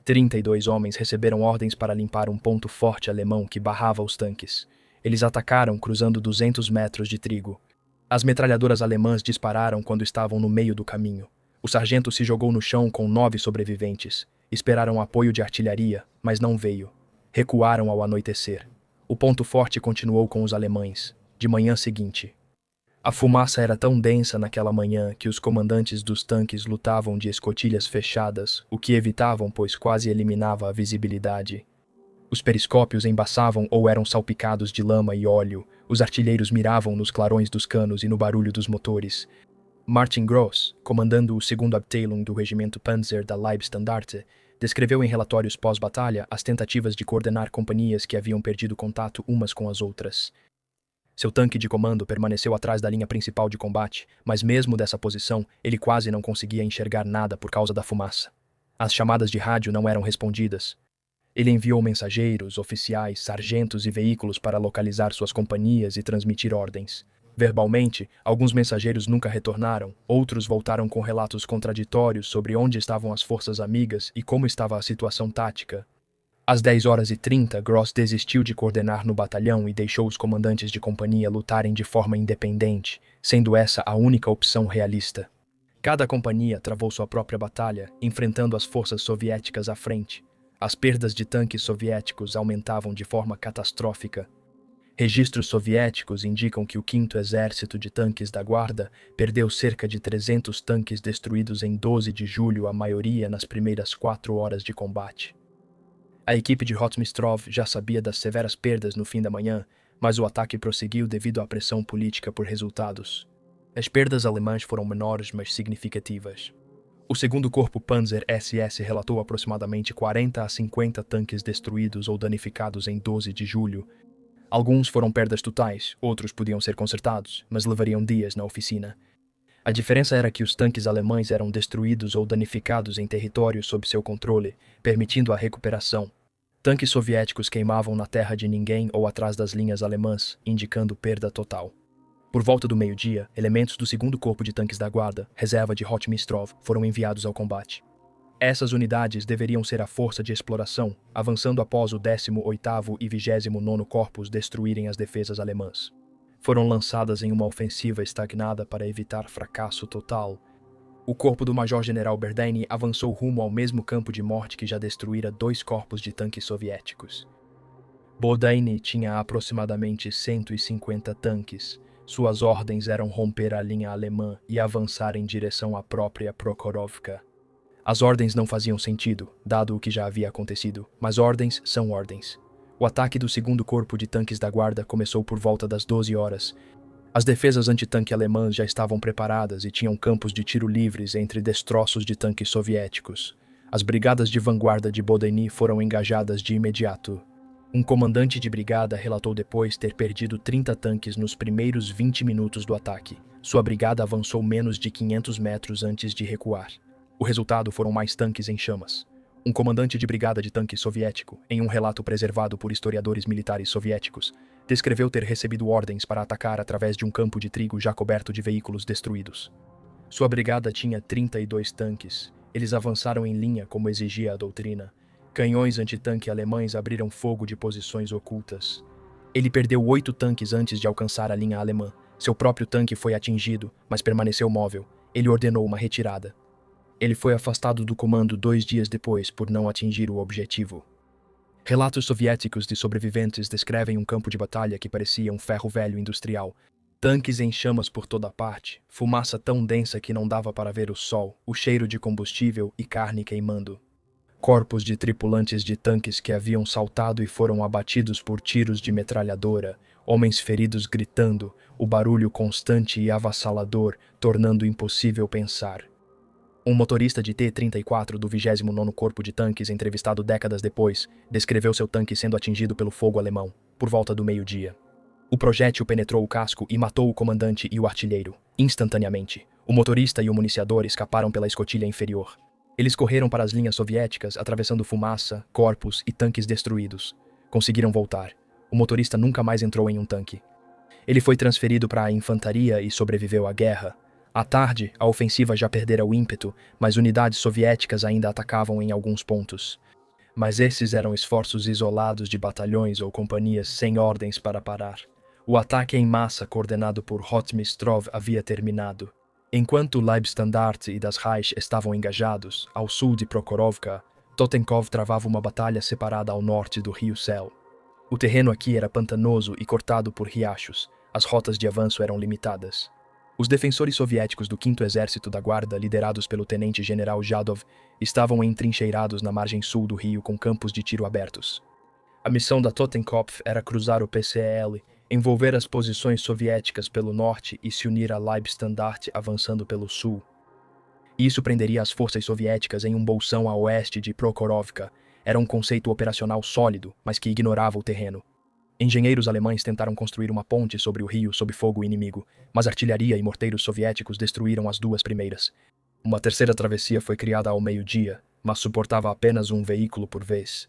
32 homens receberam ordens para limpar um ponto forte alemão que barrava os tanques. Eles atacaram cruzando 200 metros de trigo. As metralhadoras alemãs dispararam quando estavam no meio do caminho. O sargento se jogou no chão com 9 sobreviventes. Esperaram apoio de artilharia, mas não veio. Recuaram ao anoitecer. O ponto forte continuou com os alemães. De manhã seguinte. A fumaça era tão densa naquela manhã que os comandantes dos tanques lutavam de escotilhas fechadas, o que evitavam pois quase eliminava a visibilidade. Os periscópios embaçavam ou eram salpicados de lama e óleo. Os artilheiros miravam nos clarões dos canos e no barulho dos motores. Martin Gross, comandando o 2º Abteilung do regimento Panzer da Leibstandarte, descreveu em relatórios pós-batalha as tentativas de coordenar companhias que haviam perdido contato umas com as outras. Seu tanque de comando permaneceu atrás da linha principal de combate, mas mesmo dessa posição, ele quase não conseguia enxergar nada por causa da fumaça. As chamadas de rádio não eram respondidas. Ele enviou mensageiros, oficiais, sargentos e veículos para localizar suas companhias e transmitir ordens. Verbalmente, alguns mensageiros nunca retornaram, outros voltaram com relatos contraditórios sobre onde estavam as forças amigas e como estava a situação tática. Às 10h30, Gross desistiu de coordenar no batalhão e deixou os comandantes de companhia lutarem de forma independente, sendo essa a única opção realista. Cada companhia travou sua própria batalha, enfrentando as forças soviéticas à frente. As perdas de tanques soviéticos aumentavam de forma catastrófica. Registros soviéticos indicam que o 5º Exército de Tanques da Guarda perdeu cerca de 300 tanques destruídos em 12 de julho, a maioria nas primeiras 4 horas de combate. A equipe de Rotmistrov já sabia das severas perdas no fim da manhã, mas o ataque prosseguiu devido à pressão política por resultados. As perdas alemãs foram menores, mas significativas. O 2º Corpo Panzer SS relatou aproximadamente 40 a 50 tanques destruídos ou danificados em 12 de julho. Alguns foram perdas totais, outros podiam ser consertados, mas levariam dias na oficina. A diferença era que os tanques alemães eram destruídos ou danificados em território sob seu controle, permitindo a recuperação. Tanques soviéticos queimavam na terra de ninguém ou atrás das linhas alemãs, indicando perda total. Por volta do meio-dia, elementos do 2º Corpo de Tanques da Guarda, reserva de Rotmistrov, foram enviados ao combate. Essas unidades deveriam ser a força de exploração, avançando após o 18º e 29º Corpos destruírem as defesas alemãs. Foram lançadas em uma ofensiva estagnada para evitar fracasso total. O corpo do Major-General Berdaine avançou rumo ao mesmo campo de morte que já destruíra 2 corpos de tanques soviéticos. Berdaine tinha aproximadamente 150 tanques. Suas ordens eram romper a linha alemã e avançar em direção à própria Prokhorovka. As ordens não faziam sentido, dado o que já havia acontecido, mas ordens são ordens. O ataque do 2º Corpo de Tanques da Guarda começou por volta das 12 horas. As defesas antitanque alemãs já estavam preparadas e tinham campos de tiro livres entre destroços de tanques soviéticos. As brigadas de vanguarda de Berdaine foram engajadas de imediato. Um comandante de brigada relatou depois ter perdido 30 tanques nos primeiros 20 minutos do ataque. Sua brigada avançou menos de 500 metros antes de recuar. O resultado foram mais tanques em chamas. Um comandante de brigada de tanque soviético, em um relato preservado por historiadores militares soviéticos, descreveu ter recebido ordens para atacar através de um campo de trigo já coberto de veículos destruídos. Sua brigada tinha 32 tanques. Eles avançaram em linha como exigia a doutrina. Canhões antitanque alemães abriram fogo de posições ocultas. Ele perdeu 8 tanques antes de alcançar a linha alemã. Seu próprio tanque foi atingido, mas permaneceu móvel. Ele ordenou uma retirada. Ele foi afastado do comando 2 dias depois por não atingir o objetivo. Relatos soviéticos de sobreviventes descrevem um campo de batalha que parecia um ferro velho industrial. Tanques em chamas por toda parte, fumaça tão densa que não dava para ver o sol, o cheiro de combustível e carne queimando. Corpos de tripulantes de tanques que haviam saltado e foram abatidos por tiros de metralhadora, homens feridos gritando, o barulho constante e avassalador, tornando impossível pensar. Um motorista de T-34 do 29º Corpo de Tanques, entrevistado décadas depois, descreveu seu tanque sendo atingido pelo fogo alemão, por volta do meio-dia. O projétil penetrou o casco e matou o comandante e o artilheiro, instantaneamente. O motorista e o municiador escaparam pela escotilha inferior. Eles correram para as linhas soviéticas, atravessando fumaça, corpos e tanques destruídos. Conseguiram voltar. O motorista nunca mais entrou em um tanque. Ele foi transferido para a infantaria e sobreviveu à guerra. À tarde, a ofensiva já perdera o ímpeto, mas unidades soviéticas ainda atacavam em alguns pontos. Mas esses eram esforços isolados de batalhões ou companhias sem ordens para parar. O ataque em massa coordenado por Rotmistrov havia terminado. Enquanto Leibstandarte e das Reich estavam engajados, ao sul de Prokhorovka, Totenkov travava uma batalha separada ao norte do rio Sel. O terreno aqui era pantanoso e cortado por riachos. As rotas de avanço eram limitadas. Os defensores soviéticos do 5º Exército da Guarda, liderados pelo tenente-general Jadov, estavam entrincheirados na margem sul do rio com campos de tiro abertos. A missão da Totenkopf era cruzar o PCL, envolver as posições soviéticas pelo norte e se unir a Leibstandarte avançando pelo sul. Isso prenderia as forças soviéticas em um bolsão a oeste de Prokhorovka. Era um conceito operacional sólido, mas que ignorava o terreno. Engenheiros alemães tentaram construir uma ponte sobre o rio sob fogo inimigo, mas artilharia e morteiros soviéticos destruíram as duas primeiras. Uma terceira travessia foi criada ao meio-dia, mas suportava apenas um veículo por vez.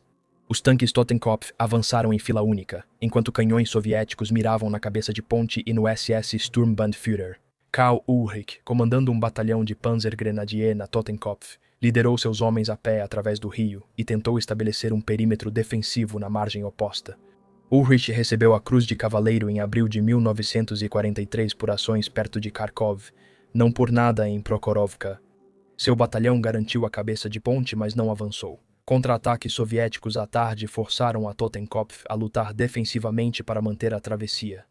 Os tanques Totenkopf avançaram em fila única, enquanto canhões soviéticos miravam na cabeça de ponte e no SS Sturmbannführer. Karl Ulrich, comandando um batalhão de Panzergrenadier na Totenkopf, liderou seus homens a pé através do rio e tentou estabelecer um perímetro defensivo na margem oposta. Ulrich recebeu a Cruz de Cavaleiro em abril de 1943 por ações perto de Kharkov, não por nada em Prokhorovka. Seu batalhão garantiu a cabeça de ponte, mas não avançou. Contra-ataques soviéticos à tarde forçaram a Totenkopf a lutar defensivamente para manter a travessia.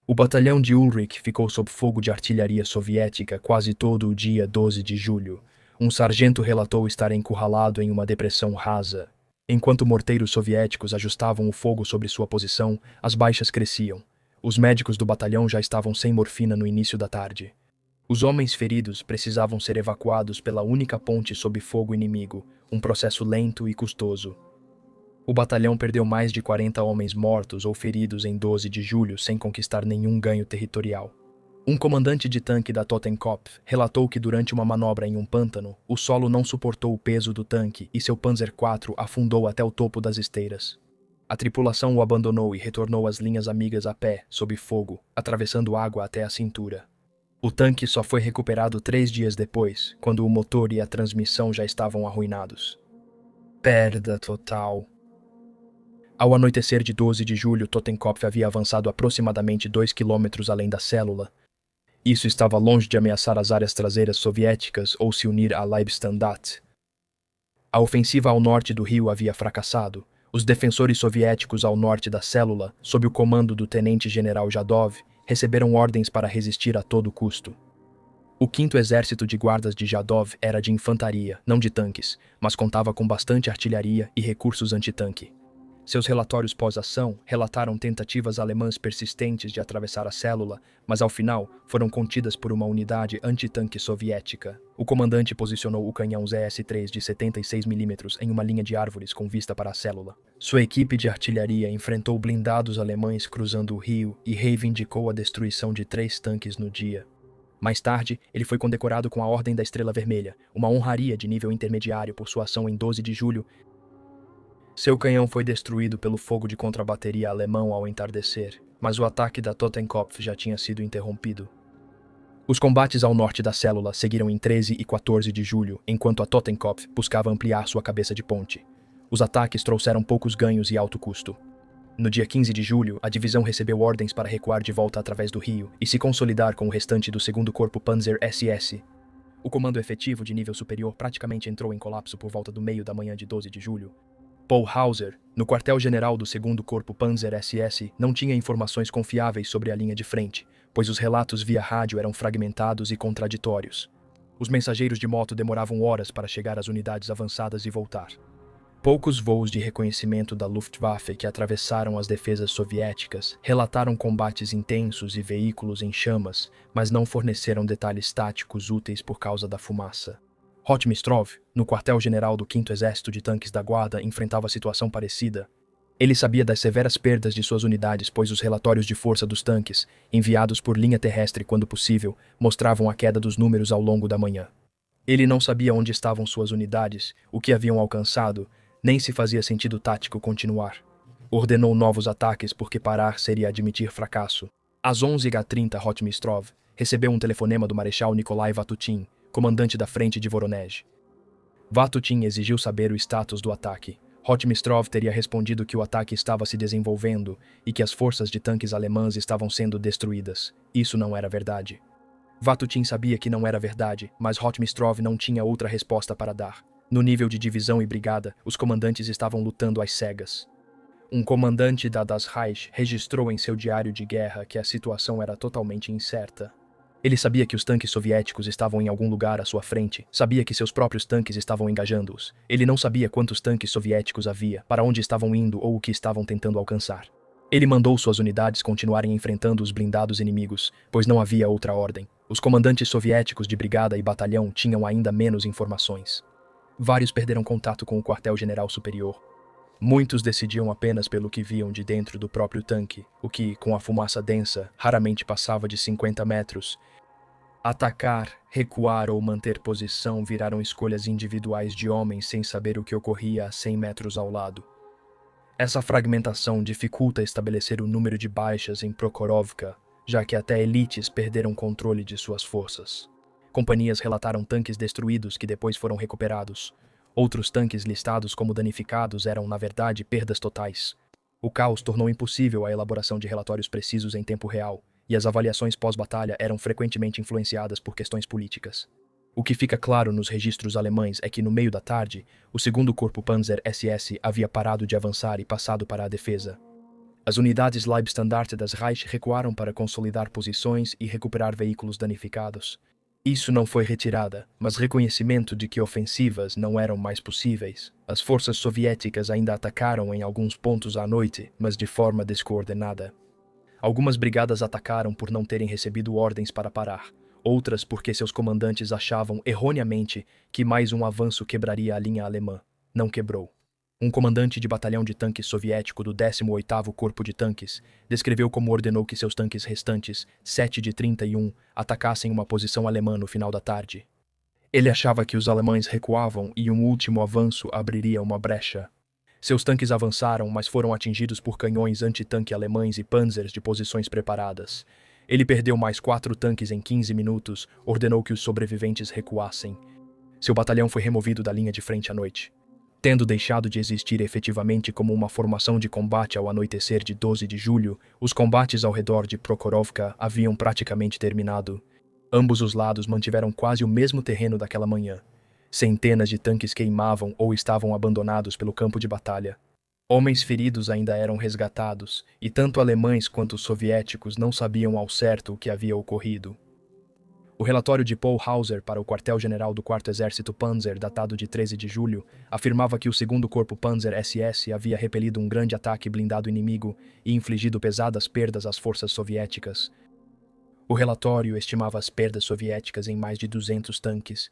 O batalhão de Ulrich ficou sob fogo de artilharia soviética quase todo o dia 12 de julho. Um sargento relatou estar encurralado em uma depressão rasa. Enquanto morteiros soviéticos ajustavam o fogo sobre sua posição, as baixas cresciam. Os médicos do batalhão já estavam sem morfina no início da tarde. Os homens feridos precisavam ser evacuados pela única ponte sob fogo inimigo, um processo lento e custoso. O batalhão perdeu mais de 40 homens mortos ou feridos em 12 de julho sem conquistar nenhum ganho territorial. Um comandante de tanque da Totenkopf relatou que durante uma manobra em um pântano, o solo não suportou o peso do tanque e seu Panzer IV afundou até o topo das esteiras. A tripulação o abandonou e retornou às linhas amigas a pé, sob fogo, atravessando água até a cintura. O tanque só foi recuperado 3 dias depois, quando o motor e a transmissão já estavam arruinados. Perda total. Ao anoitecer de 12 de julho, Totenkopf havia avançado aproximadamente 2 quilômetros além da célula. Isso estava longe de ameaçar as áreas traseiras soviéticas ou se unir a Leibstandarte. A ofensiva ao norte do rio havia fracassado. Os defensores soviéticos ao norte da célula, sob o comando do tenente-general Jadov, receberam ordens para resistir a todo custo. O 5º Exército de Guardas de Jadov era de infantaria, não de tanques, mas contava com bastante artilharia e recursos antitanque. Seus relatórios pós-ação relataram tentativas alemãs persistentes de atravessar a célula, mas ao final foram contidas por uma unidade antitanque soviética. O comandante posicionou o canhão ZS-3 de 76 mm em uma linha de árvores com vista para a célula. Sua equipe de artilharia enfrentou blindados alemães cruzando o rio e reivindicou a destruição de 3 tanques no dia. Mais tarde, ele foi condecorado com a Ordem da Estrela Vermelha, uma honraria de nível intermediário por sua ação em 12 de julho. Seu canhão foi destruído pelo fogo de contrabateria alemão ao entardecer, mas o ataque da Totenkopf já tinha sido interrompido. Os combates ao norte da célula seguiram em 13 e 14 de julho, enquanto a Totenkopf buscava ampliar sua cabeça de ponte. Os ataques trouxeram poucos ganhos e alto custo. No dia 15 de julho, a divisão recebeu ordens para recuar de volta através do rio e se consolidar com o restante do 2º Corpo Panzer SS. O comando efetivo de nível superior praticamente entrou em colapso por volta do meio da manhã de 12 de julho. Paul Hauser, no quartel-general do 2º Corpo Panzer SS, não tinha informações confiáveis sobre a linha de frente, pois os relatos via rádio eram fragmentados e contraditórios. Os mensageiros de moto demoravam horas para chegar às unidades avançadas e voltar. Poucos voos de reconhecimento da Luftwaffe que atravessaram as defesas soviéticas relataram combates intensos e veículos em chamas, mas não forneceram detalhes táticos úteis por causa da fumaça. Rotmistrov, no quartel-general do 5º Exército de Tanques da Guarda, enfrentava situação parecida. Ele sabia das severas perdas de suas unidades, pois os relatórios de força dos tanques, enviados por linha terrestre quando possível, mostravam a queda dos números ao longo da manhã. Ele não sabia onde estavam suas unidades, o que haviam alcançado, nem se fazia sentido tático continuar. Ordenou novos ataques porque parar seria admitir fracasso. Às 11h30, Rotmistrov recebeu um telefonema do Marechal Nikolai Vatutin, comandante da frente de Voronezh. Vatutin exigiu saber o status do ataque. Rotmistrov teria respondido que o ataque estava se desenvolvendo e que as forças de tanques alemãs estavam sendo destruídas. Isso não era verdade. Vatutin sabia que não era verdade, mas Rotmistrov não tinha outra resposta para dar. No nível de divisão e brigada, os comandantes estavam lutando às cegas. Um comandante das Reich registrou em seu diário de guerra que a situação era totalmente incerta. Ele sabia que os tanques soviéticos estavam em algum lugar à sua frente, sabia que seus próprios tanques estavam engajando-os. Ele não sabia quantos tanques soviéticos havia, para onde estavam indo ou o que estavam tentando alcançar. Ele mandou suas unidades continuarem enfrentando os blindados inimigos, pois não havia outra ordem. Os comandantes soviéticos de brigada e batalhão tinham ainda menos informações. Vários perderam contato com o quartel-general superior. Muitos decidiam apenas pelo que viam de dentro do próprio tanque, o que, com a fumaça densa, raramente passava de 50 metros. Atacar, recuar ou manter posição viraram escolhas individuais de homens sem saber o que ocorria a 100 metros ao lado. Essa fragmentação dificulta estabelecer o número de baixas em Prokhorovka, já que até elites perderam controle de suas forças. Companhias relataram tanques destruídos que depois foram recuperados. Outros tanques listados como danificados eram, na verdade, perdas totais. O caos tornou impossível a elaboração de relatórios precisos em tempo real, e as avaliações pós-batalha eram frequentemente influenciadas por questões políticas. O que fica claro nos registros alemães é que, no meio da tarde, o 2º Corpo Panzer SS havia parado de avançar e passado para a defesa. As unidades Leibstandarte das Reich recuaram para consolidar posições e recuperar veículos danificados. Isso não foi retirada, mas reconhecimento de que ofensivas não eram mais possíveis. As forças soviéticas ainda atacaram em alguns pontos à noite, mas de forma descoordenada. Algumas brigadas atacaram por não terem recebido ordens para parar, outras porque seus comandantes achavam erroneamente que mais um avanço quebraria a linha alemã. Não quebrou. Um comandante de batalhão de tanques soviético do 18º Corpo de Tanques descreveu como ordenou que seus tanques restantes, 7 de 31, atacassem uma posição alemã no final da tarde. Ele achava que os alemães recuavam e um último avanço abriria uma brecha. Seus tanques avançaram, mas foram atingidos por canhões antitanque alemães e panzers de posições preparadas. Ele perdeu mais 4 tanques em 15 minutos, ordenou que os sobreviventes recuassem. Seu batalhão foi removido da linha de frente à noite. Tendo deixado de existir efetivamente como uma formação de combate ao anoitecer de 12 de julho, os combates ao redor de Prokhorovka haviam praticamente terminado. Ambos os lados mantiveram quase o mesmo terreno daquela manhã. Centenas de tanques queimavam ou estavam abandonados pelo campo de batalha. Homens feridos ainda eram resgatados, e tanto alemães quanto soviéticos não sabiam ao certo o que havia ocorrido. O relatório de Paul Hauser para o quartel-general do 4º Exército Panzer, datado de 13 de julho, afirmava que o 2º Corpo Panzer SS havia repelido um grande ataque blindado inimigo e infligido pesadas perdas às forças soviéticas. O relatório estimava as perdas soviéticas em mais de 200 tanques.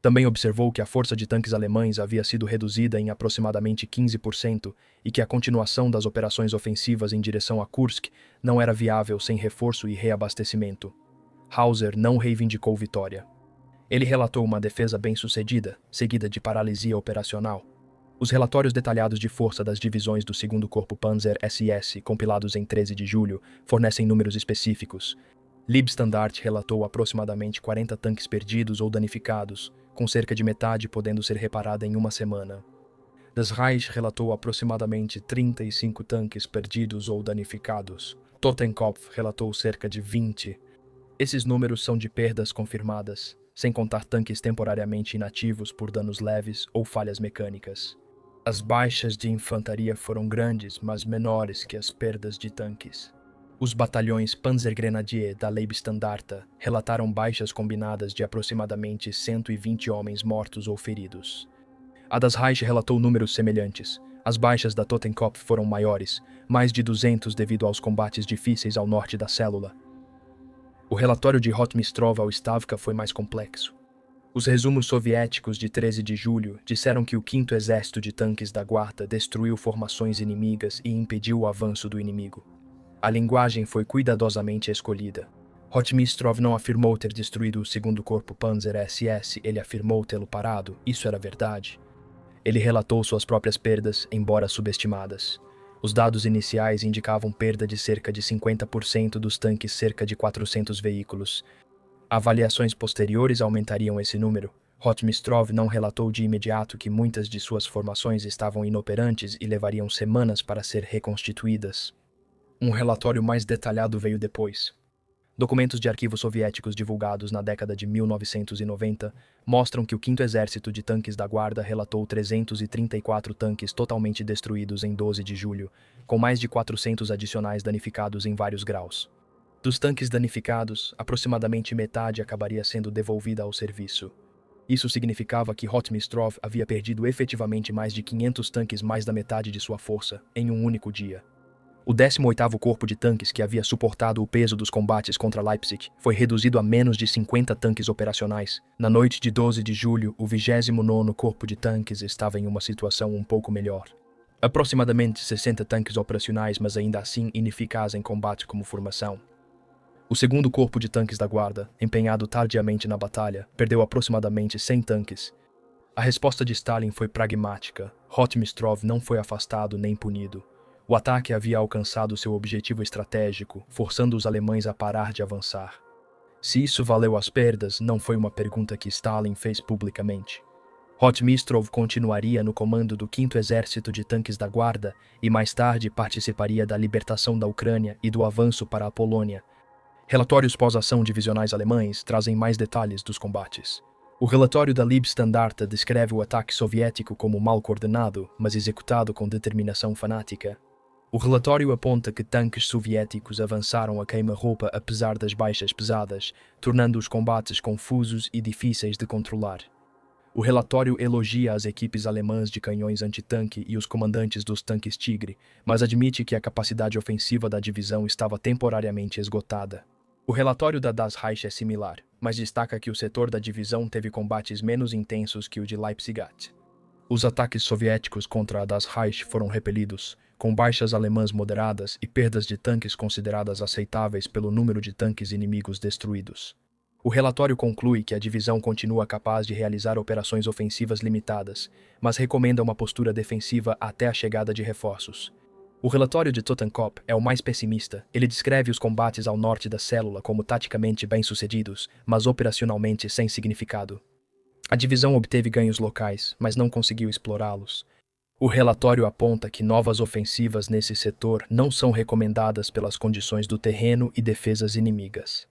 Também observou que a força de tanques alemães havia sido reduzida em aproximadamente 15% e que a continuação das operações ofensivas em direção a Kursk não era viável sem reforço e reabastecimento. Hauser não reivindicou vitória. Ele relatou uma defesa bem-sucedida, seguida de paralisia operacional. Os relatórios detalhados de força das divisões do 2º Corpo Panzer SS, compilados em 13 de julho, fornecem números específicos. Leibstandarte relatou aproximadamente 40 tanques perdidos ou danificados, com cerca de metade podendo ser reparada em uma semana. Das Reich relatou aproximadamente 35 tanques perdidos ou danificados. Totenkopf relatou cerca de 20. Esses números são de perdas confirmadas, sem contar tanques temporariamente inativos por danos leves ou falhas mecânicas. As baixas de infantaria foram grandes, mas menores que as perdas de tanques. Os batalhões Panzergrenadier da Leibstandarte relataram baixas combinadas de aproximadamente 120 homens mortos ou feridos. A das Reich relatou números semelhantes. As baixas da Totenkopf foram maiores, mais de 200 devido aos combates difíceis ao norte da célula. O relatório de Rotmistrov ao Stavka foi mais complexo. Os resumos soviéticos de 13 de julho disseram que o 5º Exército de Tanques da Guarda destruiu formações inimigas e impediu o avanço do inimigo. A linguagem foi cuidadosamente escolhida. Rotmistrov não afirmou ter destruído o 2º Corpo Panzer SS, ele afirmou tê-lo parado, isso era verdade. Ele relatou suas próprias perdas, embora subestimadas. Os dados iniciais indicavam perda de cerca de 50% dos tanques, cerca de 400 veículos. Avaliações posteriores aumentariam esse número. Rotmistrov não relatou de imediato que muitas de suas formações estavam inoperantes e levariam semanas para ser reconstituídas. Um relatório mais detalhado veio depois. Documentos de arquivos soviéticos divulgados na década de 1990 mostram que o 5º Exército de Tanques da Guarda relatou 334 tanques totalmente destruídos em 12 de julho, com mais de 400 adicionais danificados em vários graus. Dos tanques danificados, aproximadamente metade acabaria sendo devolvida ao serviço. Isso significava que Rotmistrov havia perdido efetivamente mais de 500 tanques, mais da metade de sua força, em um único dia. O 18º Corpo de Tanques, que havia suportado o peso dos combates contra Leipzig, foi reduzido a menos de 50 tanques operacionais. Na noite de 12 de julho, o 29º Corpo de Tanques estava em uma situação um pouco melhor. Aproximadamente 60 tanques operacionais, mas ainda assim ineficazes em combate como formação. O 2º Corpo de Tanques da Guarda, empenhado tardiamente na batalha, perdeu aproximadamente 100 tanques. A resposta de Stalin foi pragmática. Rotmistrov não foi afastado nem punido. O ataque havia alcançado seu objetivo estratégico, forçando os alemães a parar de avançar. Se isso valeu as perdas, não foi uma pergunta que Stalin fez publicamente. Rotmistrov continuaria no comando do 5º Exército de Tanques da Guarda e mais tarde participaria da libertação da Ucrânia e do avanço para a Polônia. Relatórios pós-ação divisionais alemães trazem mais detalhes dos combates. O relatório da Leibstandarte descreve o ataque soviético como mal coordenado, mas executado com determinação fanática. O relatório aponta que tanques soviéticos avançaram a queima-roupa apesar das baixas pesadas, tornando os combates confusos e difíceis de controlar. O relatório elogia as equipes alemãs de canhões antitanque e os comandantes dos tanques Tigre, mas admite que a capacidade ofensiva da divisão estava temporariamente esgotada. O relatório da Das Reich é similar, mas destaca que o setor da divisão teve combates menos intensos que o de Leipzig. Os ataques soviéticos contra a Das Reich foram repelidos, com baixas alemãs moderadas e perdas de tanques consideradas aceitáveis pelo número de tanques inimigos destruídos. O relatório conclui que a divisão continua capaz de realizar operações ofensivas limitadas, mas recomenda uma postura defensiva até a chegada de reforços. O relatório de Totenkopf é o mais pessimista. Ele descreve os combates ao norte da célula como taticamente bem-sucedidos, mas operacionalmente sem significado. A divisão obteve ganhos locais, mas não conseguiu explorá-los. O relatório aponta que novas ofensivas nesse setor não são recomendadas pelas condições do terreno e defesas inimigas.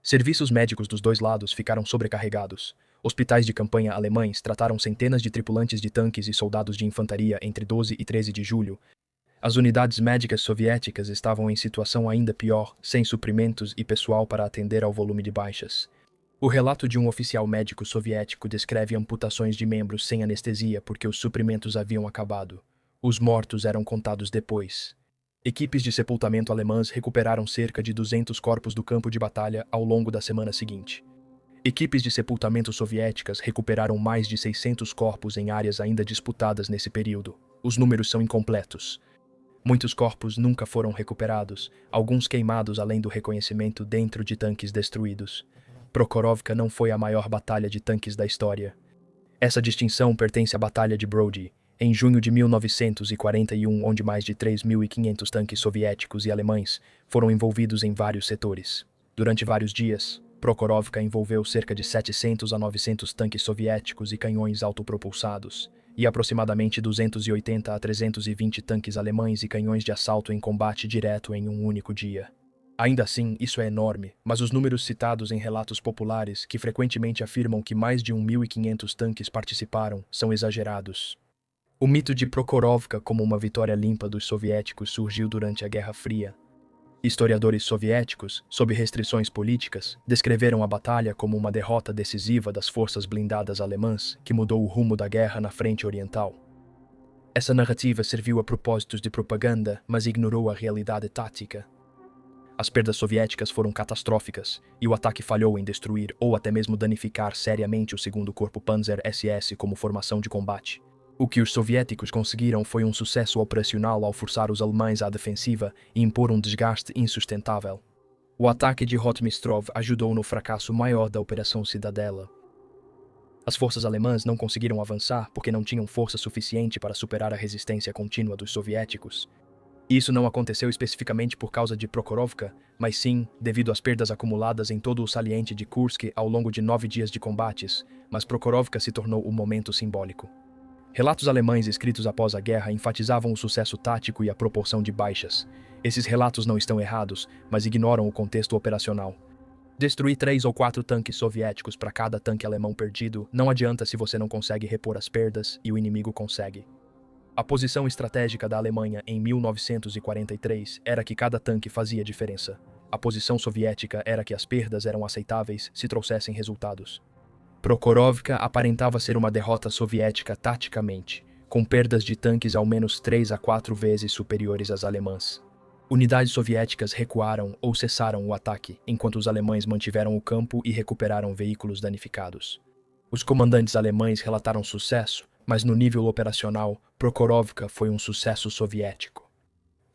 Serviços médicos dos dois lados ficaram sobrecarregados. Hospitais de campanha alemães trataram centenas de tripulantes de tanques e soldados de infantaria entre 12 e 13 de julho. As unidades médicas soviéticas estavam em situação ainda pior, sem suprimentos e pessoal para atender ao volume de baixas. O relato de um oficial médico soviético descreve amputações de membros sem anestesia porque os suprimentos haviam acabado. Os mortos eram contados depois. Equipes de sepultamento alemãs recuperaram cerca de 200 corpos do campo de batalha ao longo da semana seguinte. Equipes de sepultamento soviéticas recuperaram mais de 600 corpos em áreas ainda disputadas nesse período. Os números são incompletos. Muitos corpos nunca foram recuperados, alguns queimados além do reconhecimento dentro de tanques destruídos. Prokhorovka não foi a maior batalha de tanques da história. Essa distinção pertence à Batalha de Brody, em junho de 1941, onde mais de 3.500 tanques soviéticos e alemães foram envolvidos em vários setores. Durante vários dias, Prokhorovka envolveu cerca de 700 a 900 tanques soviéticos e canhões autopropulsados, e aproximadamente 280 a 320 tanques alemães e canhões de assalto em combate direto em um único dia. Ainda assim, isso é enorme, mas os números citados em relatos populares, que frequentemente afirmam que mais de 1.500 tanques participaram, são exagerados. O mito de Prokhorovka como uma vitória limpa dos soviéticos surgiu durante a Guerra Fria. Historiadores soviéticos, sob restrições políticas, descreveram a batalha como uma derrota decisiva das forças blindadas alemãs que mudou o rumo da guerra na frente oriental. Essa narrativa serviu a propósitos de propaganda, mas ignorou a realidade tática. As perdas soviéticas foram catastróficas, e o ataque falhou em destruir ou até mesmo danificar seriamente o segundo Corpo Panzer SS como formação de combate. O que os soviéticos conseguiram foi um sucesso operacional ao forçar os alemães à defensiva e impor um desgaste insustentável. O ataque de Rotmistrov ajudou no fracasso maior da Operação Cidadela. As forças alemãs não conseguiram avançar porque não tinham força suficiente para superar a resistência contínua dos soviéticos. Isso não aconteceu especificamente por causa de Prokhorovka, mas sim devido às perdas acumuladas em todo o saliente de Kursk ao longo de 9 dias de combates, mas Prokhorovka se tornou o momento simbólico. Relatos alemães escritos após a guerra enfatizavam o sucesso tático e a proporção de baixas. Esses relatos não estão errados, mas ignoram o contexto operacional. Destruir 3 ou 4 tanques soviéticos para cada tanque alemão perdido não adianta se você não consegue repor as perdas e o inimigo consegue. A posição estratégica da Alemanha em 1943 era que cada tanque fazia diferença. A posição soviética era que as perdas eram aceitáveis se trouxessem resultados. Prokhorovka aparentava ser uma derrota soviética taticamente, com perdas de tanques ao menos 3 a 4 vezes superiores às alemãs. Unidades soviéticas recuaram ou cessaram o ataque, enquanto os alemães mantiveram o campo e recuperaram veículos danificados. Os comandantes alemães relataram sucesso, mas no nível operacional, Prokhorovka foi um sucesso soviético.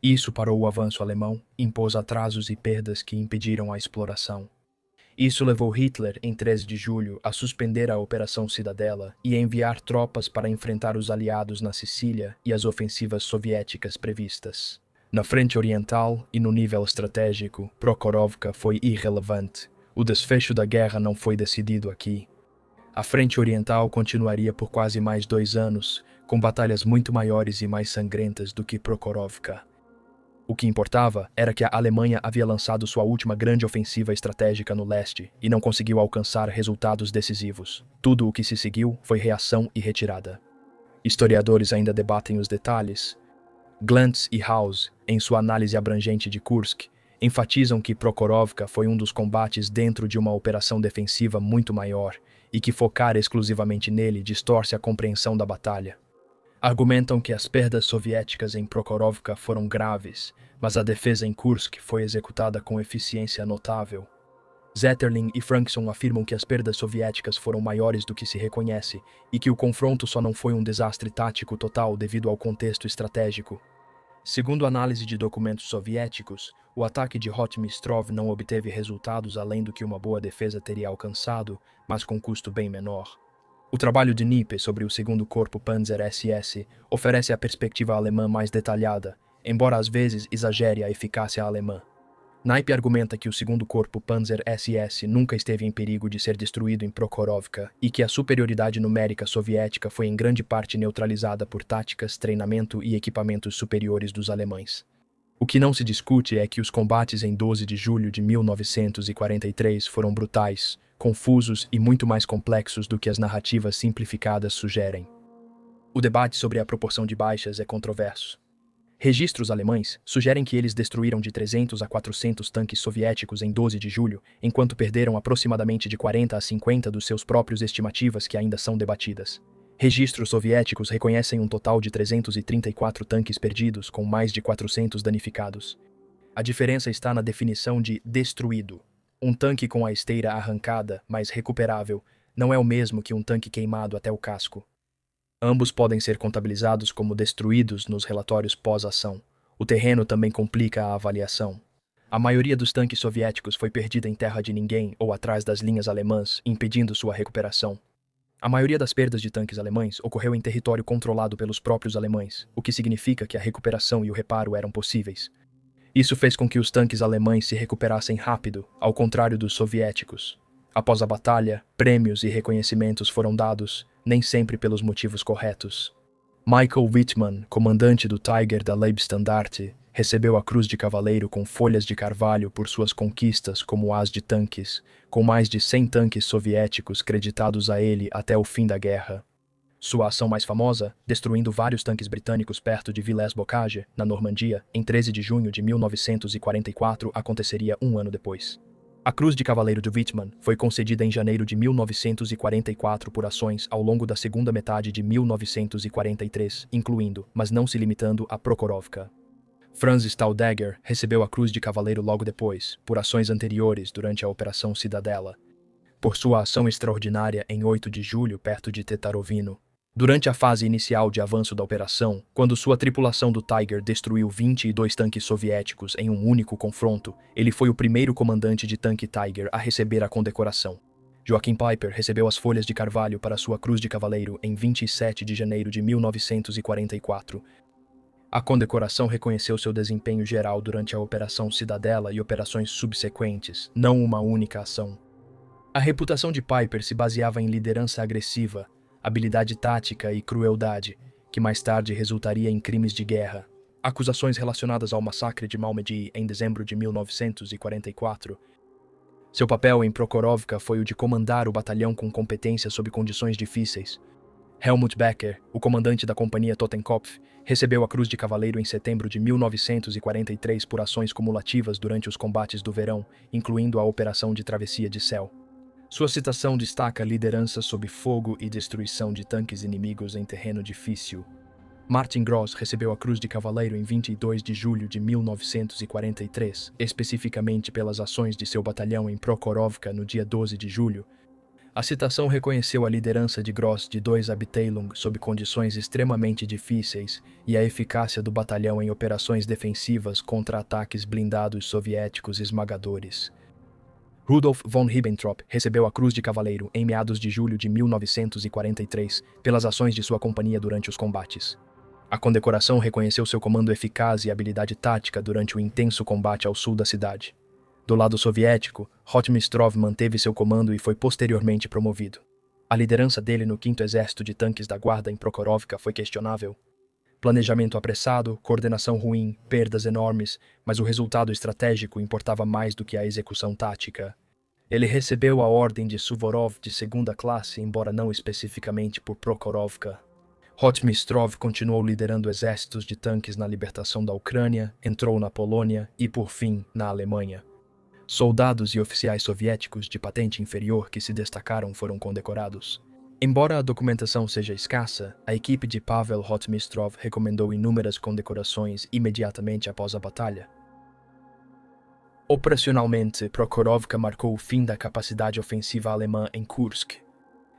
Isso parou o avanço alemão, impôs atrasos e perdas que impediram a exploração. Isso levou Hitler, em 13 de julho, a suspender a Operação Cidadela e a enviar tropas para enfrentar os aliados na Sicília e as ofensivas soviéticas previstas. Na frente oriental e no nível estratégico, Prokhorovka foi irrelevante. O desfecho da guerra não foi decidido aqui. A frente oriental continuaria por quase mais 2 anos, com batalhas muito maiores e mais sangrentas do que Prokhorovka. O que importava era que a Alemanha havia lançado sua última grande ofensiva estratégica no leste e não conseguiu alcançar resultados decisivos. Tudo o que se seguiu foi reação e retirada. Historiadores ainda debatem os detalhes. Glantz e House, em sua análise abrangente de Kursk, enfatizam que Prokhorovka foi um dos combates dentro de uma operação defensiva muito maior e que focar exclusivamente nele distorce a compreensão da batalha. Argumentam que as perdas soviéticas em Prokhorovka foram graves, mas a defesa em Kursk foi executada com eficiência notável. Zetterling e Frankson afirmam que as perdas soviéticas foram maiores do que se reconhece e que o confronto só não foi um desastre tático total devido ao contexto estratégico. Segundo análise de documentos soviéticos, o ataque de Rotmistrov não obteve resultados além do que uma boa defesa teria alcançado, mas com custo bem menor. O trabalho de Nipe sobre o segundo Corpo Panzer SS oferece a perspectiva alemã mais detalhada, embora às vezes exagere a eficácia alemã. Nipe argumenta que o segundo Corpo Panzer SS nunca esteve em perigo de ser destruído em Prokhorovka e que a superioridade numérica soviética foi em grande parte neutralizada por táticas, treinamento e equipamentos superiores dos alemães. O que não se discute é que os combates em 12 de julho de 1943 foram brutais, confusos e muito mais complexos do que as narrativas simplificadas sugerem. O debate sobre a proporção de baixas é controverso. Registros alemães sugerem que eles destruíram de 300 a 400 tanques soviéticos em 12 de julho, enquanto perderam aproximadamente de 40 a 50 dos seus próprios estimativas que ainda são debatidas. Registros soviéticos reconhecem um total de 334 tanques perdidos, com mais de 400 danificados. A diferença está na definição de destruído. Um tanque com a esteira arrancada, mas recuperável, não é o mesmo que um tanque queimado até o casco. Ambos podem ser contabilizados como destruídos nos relatórios pós-ação. O terreno também complica a avaliação. A maioria dos tanques soviéticos foi perdida em terra de ninguém ou atrás das linhas alemãs, impedindo sua recuperação. A maioria das perdas de tanques alemães ocorreu em território controlado pelos próprios alemães, o que significa que a recuperação e o reparo eram possíveis. Isso fez com que os tanques alemães se recuperassem rápido, ao contrário dos soviéticos. Após a batalha, prêmios e reconhecimentos foram dados, nem sempre pelos motivos corretos. Michael Wittmann, comandante do Tiger da Leibstandarte, recebeu a Cruz de Cavaleiro com folhas de carvalho por suas conquistas como as de tanques, com mais de 100 tanques soviéticos creditados a ele até o fim da guerra. Sua ação mais famosa, destruindo vários tanques britânicos perto de Villers-Bocage, na Normandia, em 13 de junho de 1944, aconteceria um ano depois. A Cruz de Cavaleiro de Wittmann foi concedida em janeiro de 1944 por ações ao longo da segunda metade de 1943, incluindo, mas não se limitando, a Prokhorovka. Franz Staudager recebeu a Cruz de Cavaleiro logo depois, por ações anteriores durante a Operação Cidadela, por sua ação extraordinária em 8 de julho perto de Tetarovino. Durante a fase inicial de avanço da operação, quando sua tripulação do Tiger destruiu 22 tanques soviéticos em um único confronto, ele foi o primeiro comandante de tanque Tiger a receber a condecoração. Joaquim Piper recebeu as folhas de carvalho para sua Cruz de Cavaleiro em 27 de janeiro de 1944. A condecoração reconheceu seu desempenho geral durante a Operação Cidadela e operações subsequentes, não uma única ação. A reputação de Piper se baseava em liderança agressiva, habilidade tática e crueldade, que mais tarde resultaria em crimes de guerra. Acusações relacionadas ao massacre de Malmedy em dezembro de 1944. Seu papel em Prokhorovka foi o de comandar o batalhão com competência sob condições difíceis. Helmut Becker, o comandante da companhia Totenkopf, recebeu a Cruz de Cavaleiro em setembro de 1943 por ações cumulativas durante os combates do verão, incluindo a Operação de Travessia de Céu. Sua citação destaca a liderança sob fogo e destruição de tanques inimigos em terreno difícil. Martin Gross recebeu a Cruz de Cavaleiro em 22 de julho de 1943, especificamente pelas ações de seu batalhão em Prokhorovka no dia 12 de julho. A citação reconheceu a liderança de Gross de 2 Abteilung sob condições extremamente difíceis e a eficácia do batalhão em operações defensivas contra ataques blindados soviéticos esmagadores. Rudolf von Ribbentrop recebeu a Cruz de Cavaleiro em meados de julho de 1943 pelas ações de sua companhia durante os combates. A condecoração reconheceu seu comando eficaz e habilidade tática durante o intenso combate ao sul da cidade. Do lado soviético, Rotmistrov manteve seu comando e foi posteriormente promovido. A liderança dele no 5º Exército de Tanques da Guarda em Prokhorovka foi questionável. Planejamento apressado, coordenação ruim, perdas enormes, mas o resultado estratégico importava mais do que a execução tática. Ele recebeu a Ordem de Suvorov de 2ª classe, embora não especificamente por Prokhorovka. Rotmistrov continuou liderando exércitos de tanques na libertação da Ucrânia, entrou na Polônia e, por fim, na Alemanha. Soldados e oficiais soviéticos de patente inferior que se destacaram foram condecorados. Embora a documentação seja escassa, a equipe de Pavel Rotmistrov recomendou inúmeras condecorações imediatamente após a batalha. Operacionalmente, Prokhorovka marcou o fim da capacidade ofensiva alemã em Kursk.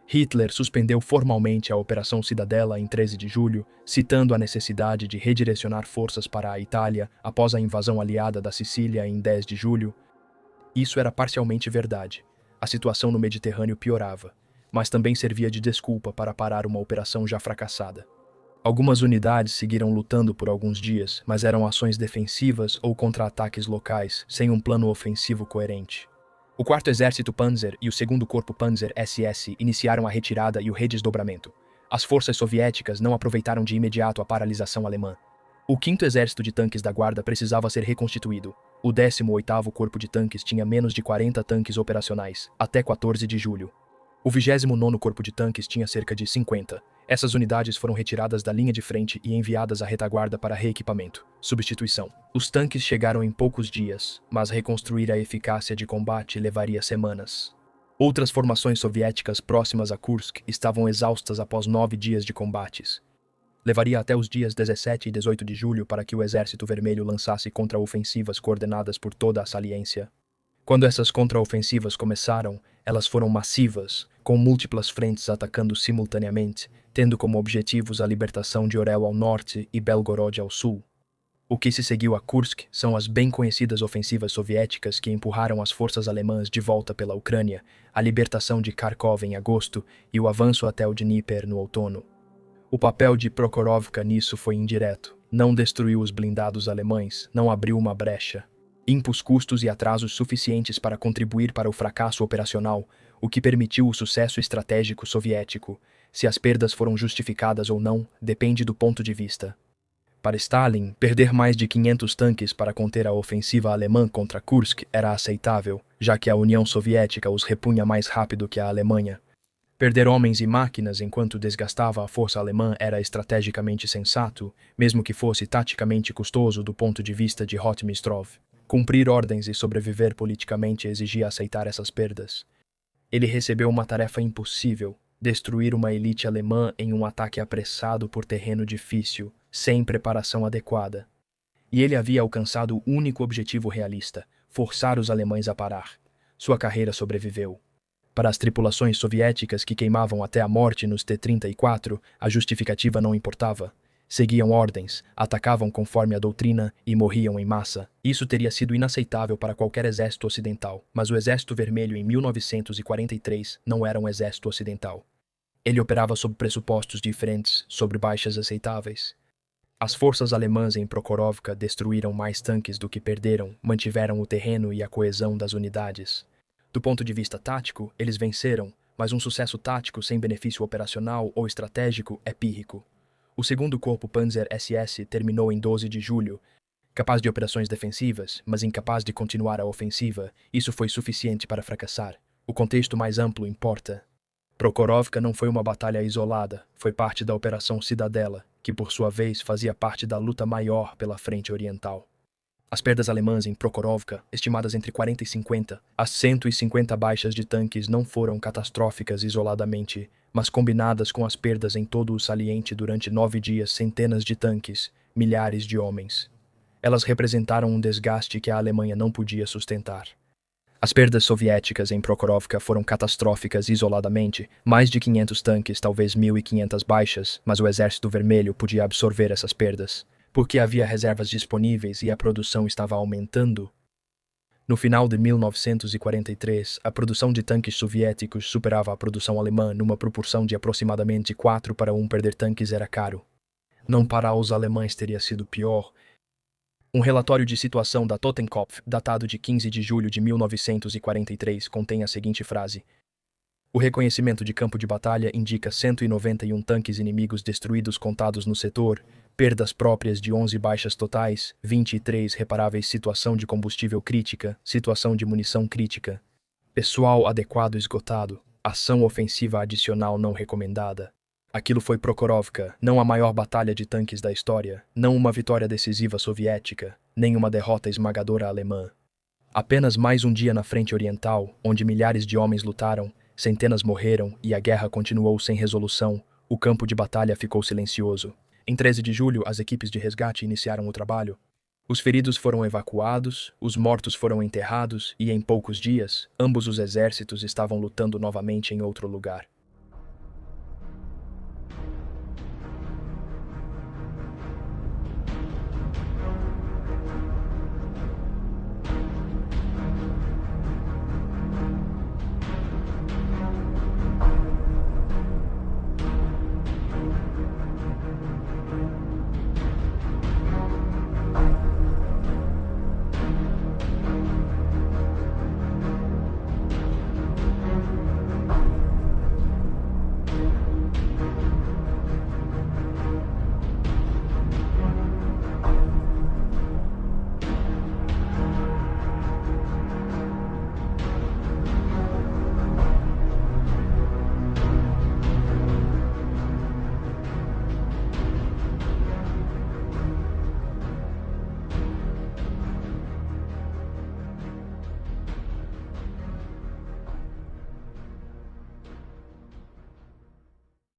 Hitler suspendeu formalmente a Operação Cidadela em 13 de julho, citando a necessidade de redirecionar forças para a Itália após a invasão aliada da Sicília em 10 de julho. Isso era parcialmente verdade. A situação no Mediterrâneo piorava, mas também servia de desculpa para parar uma operação já fracassada. Algumas unidades seguiram lutando por alguns dias, mas eram ações defensivas ou contra-ataques locais, sem um plano ofensivo coerente. O 4º Exército Panzer e o 2º Corpo Panzer SS iniciaram a retirada e o redesdobramento. As forças soviéticas não aproveitaram de imediato a paralisação alemã. O 5º Exército de Tanques da Guarda precisava ser reconstituído. O 18º Corpo de Tanques tinha menos de 40 tanques operacionais, até 14 de julho. O 29º Corpo de Tanques tinha cerca de 50. Essas unidades foram retiradas da linha de frente e enviadas à retaguarda para reequipamento. Substituição. Os tanques chegaram em poucos dias, mas reconstruir a eficácia de combate levaria semanas. Outras formações soviéticas próximas a Kursk estavam exaustas após 9 dias de combates. Levaria até os dias 17 e 18 de julho para que o Exército Vermelho lançasse contraofensivas coordenadas por toda a saliência. Quando essas contraofensivas começaram, elas foram massivas, com múltiplas frentes atacando simultaneamente, tendo como objetivos a libertação de Orel ao norte e Belgorod ao sul. O que se seguiu a Kursk são as bem conhecidas ofensivas soviéticas que empurraram as forças alemãs de volta pela Ucrânia, a libertação de Kharkov em agosto e o avanço até o Dnieper no outono. O papel de Prokhorovka nisso foi indireto. Não destruiu os blindados alemães, não abriu uma brecha. Impôs custos e atrasos suficientes para contribuir para o fracasso operacional, o que permitiu o sucesso estratégico soviético. Se as perdas foram justificadas ou não, depende do ponto de vista. Para Stalin, perder mais de 500 tanques para conter a ofensiva alemã contra Kursk era aceitável, já que a União Soviética os repunha mais rápido que a Alemanha. Perder homens e máquinas enquanto desgastava a força alemã era estrategicamente sensato, mesmo que fosse taticamente custoso do ponto de vista de Rotmistrov. Cumprir ordens e sobreviver politicamente exigia aceitar essas perdas. Ele recebeu uma tarefa impossível: destruir uma elite alemã em um ataque apressado por terreno difícil, sem preparação adequada. E ele havia alcançado o único objetivo realista: forçar os alemães a parar. Sua carreira sobreviveu. Para as tripulações soviéticas que queimavam até a morte nos T-34, a justificativa não importava. Seguiam ordens, atacavam conforme a doutrina e morriam em massa. Isso teria sido inaceitável para qualquer exército ocidental, mas o Exército Vermelho em 1943 não era um exército ocidental. Ele operava sob pressupostos diferentes, sobre baixas aceitáveis. As forças alemãs em Prokhorovka destruíram mais tanques do que perderam, mantiveram o terreno e a coesão das unidades. Do ponto de vista tático, eles venceram, mas um sucesso tático sem benefício operacional ou estratégico é pírrico. O segundo corpo Panzer SS terminou em 12 de julho, capaz de operações defensivas, mas incapaz de continuar a ofensiva. Isso foi suficiente para fracassar. O contexto mais amplo importa. Prokhorovka não foi uma batalha isolada, foi parte da Operação Cidadela, que por sua vez fazia parte da luta maior pela frente oriental. As perdas alemãs em Prokhorovka, estimadas entre 40 e 50 a 150 baixas de tanques, não foram catastróficas isoladamente, mas combinadas com as perdas em todo o saliente durante 9 dias, centenas de tanques, milhares de homens. Elas representaram um desgaste que a Alemanha não podia sustentar. As perdas soviéticas em Prokhorovka foram catastróficas isoladamente, mais de 500 tanques, talvez 1.500 baixas, mas o Exército Vermelho podia absorver essas perdas, porque havia reservas disponíveis e a produção estava aumentando. No final de 1943, a produção de tanques soviéticos superava a produção alemã numa proporção de aproximadamente 4:1. Perder tanques era caro. Não para os alemães teria sido pior. Um relatório de situação da Totenkopf, datado de 15 de julho de 1943, contém a seguinte frase: o reconhecimento de campo de batalha indica 191 tanques inimigos destruídos contados no setor, perdas próprias de 11 baixas totais, 23 reparáveis, situação de combustível crítica, situação de munição crítica, pessoal adequado esgotado, ação ofensiva adicional não recomendada. Aquilo foi Prokhorovka, não a maior batalha de tanques da história, não uma vitória decisiva soviética, nem uma derrota esmagadora alemã. Apenas mais um dia na frente oriental, onde milhares de homens lutaram, centenas morreram e a guerra continuou sem resolução. O campo de batalha ficou silencioso. Em 13 de julho, as equipes de resgate iniciaram o trabalho. Os feridos foram evacuados, os mortos foram enterrados e, em poucos dias, ambos os exércitos estavam lutando novamente em outro lugar.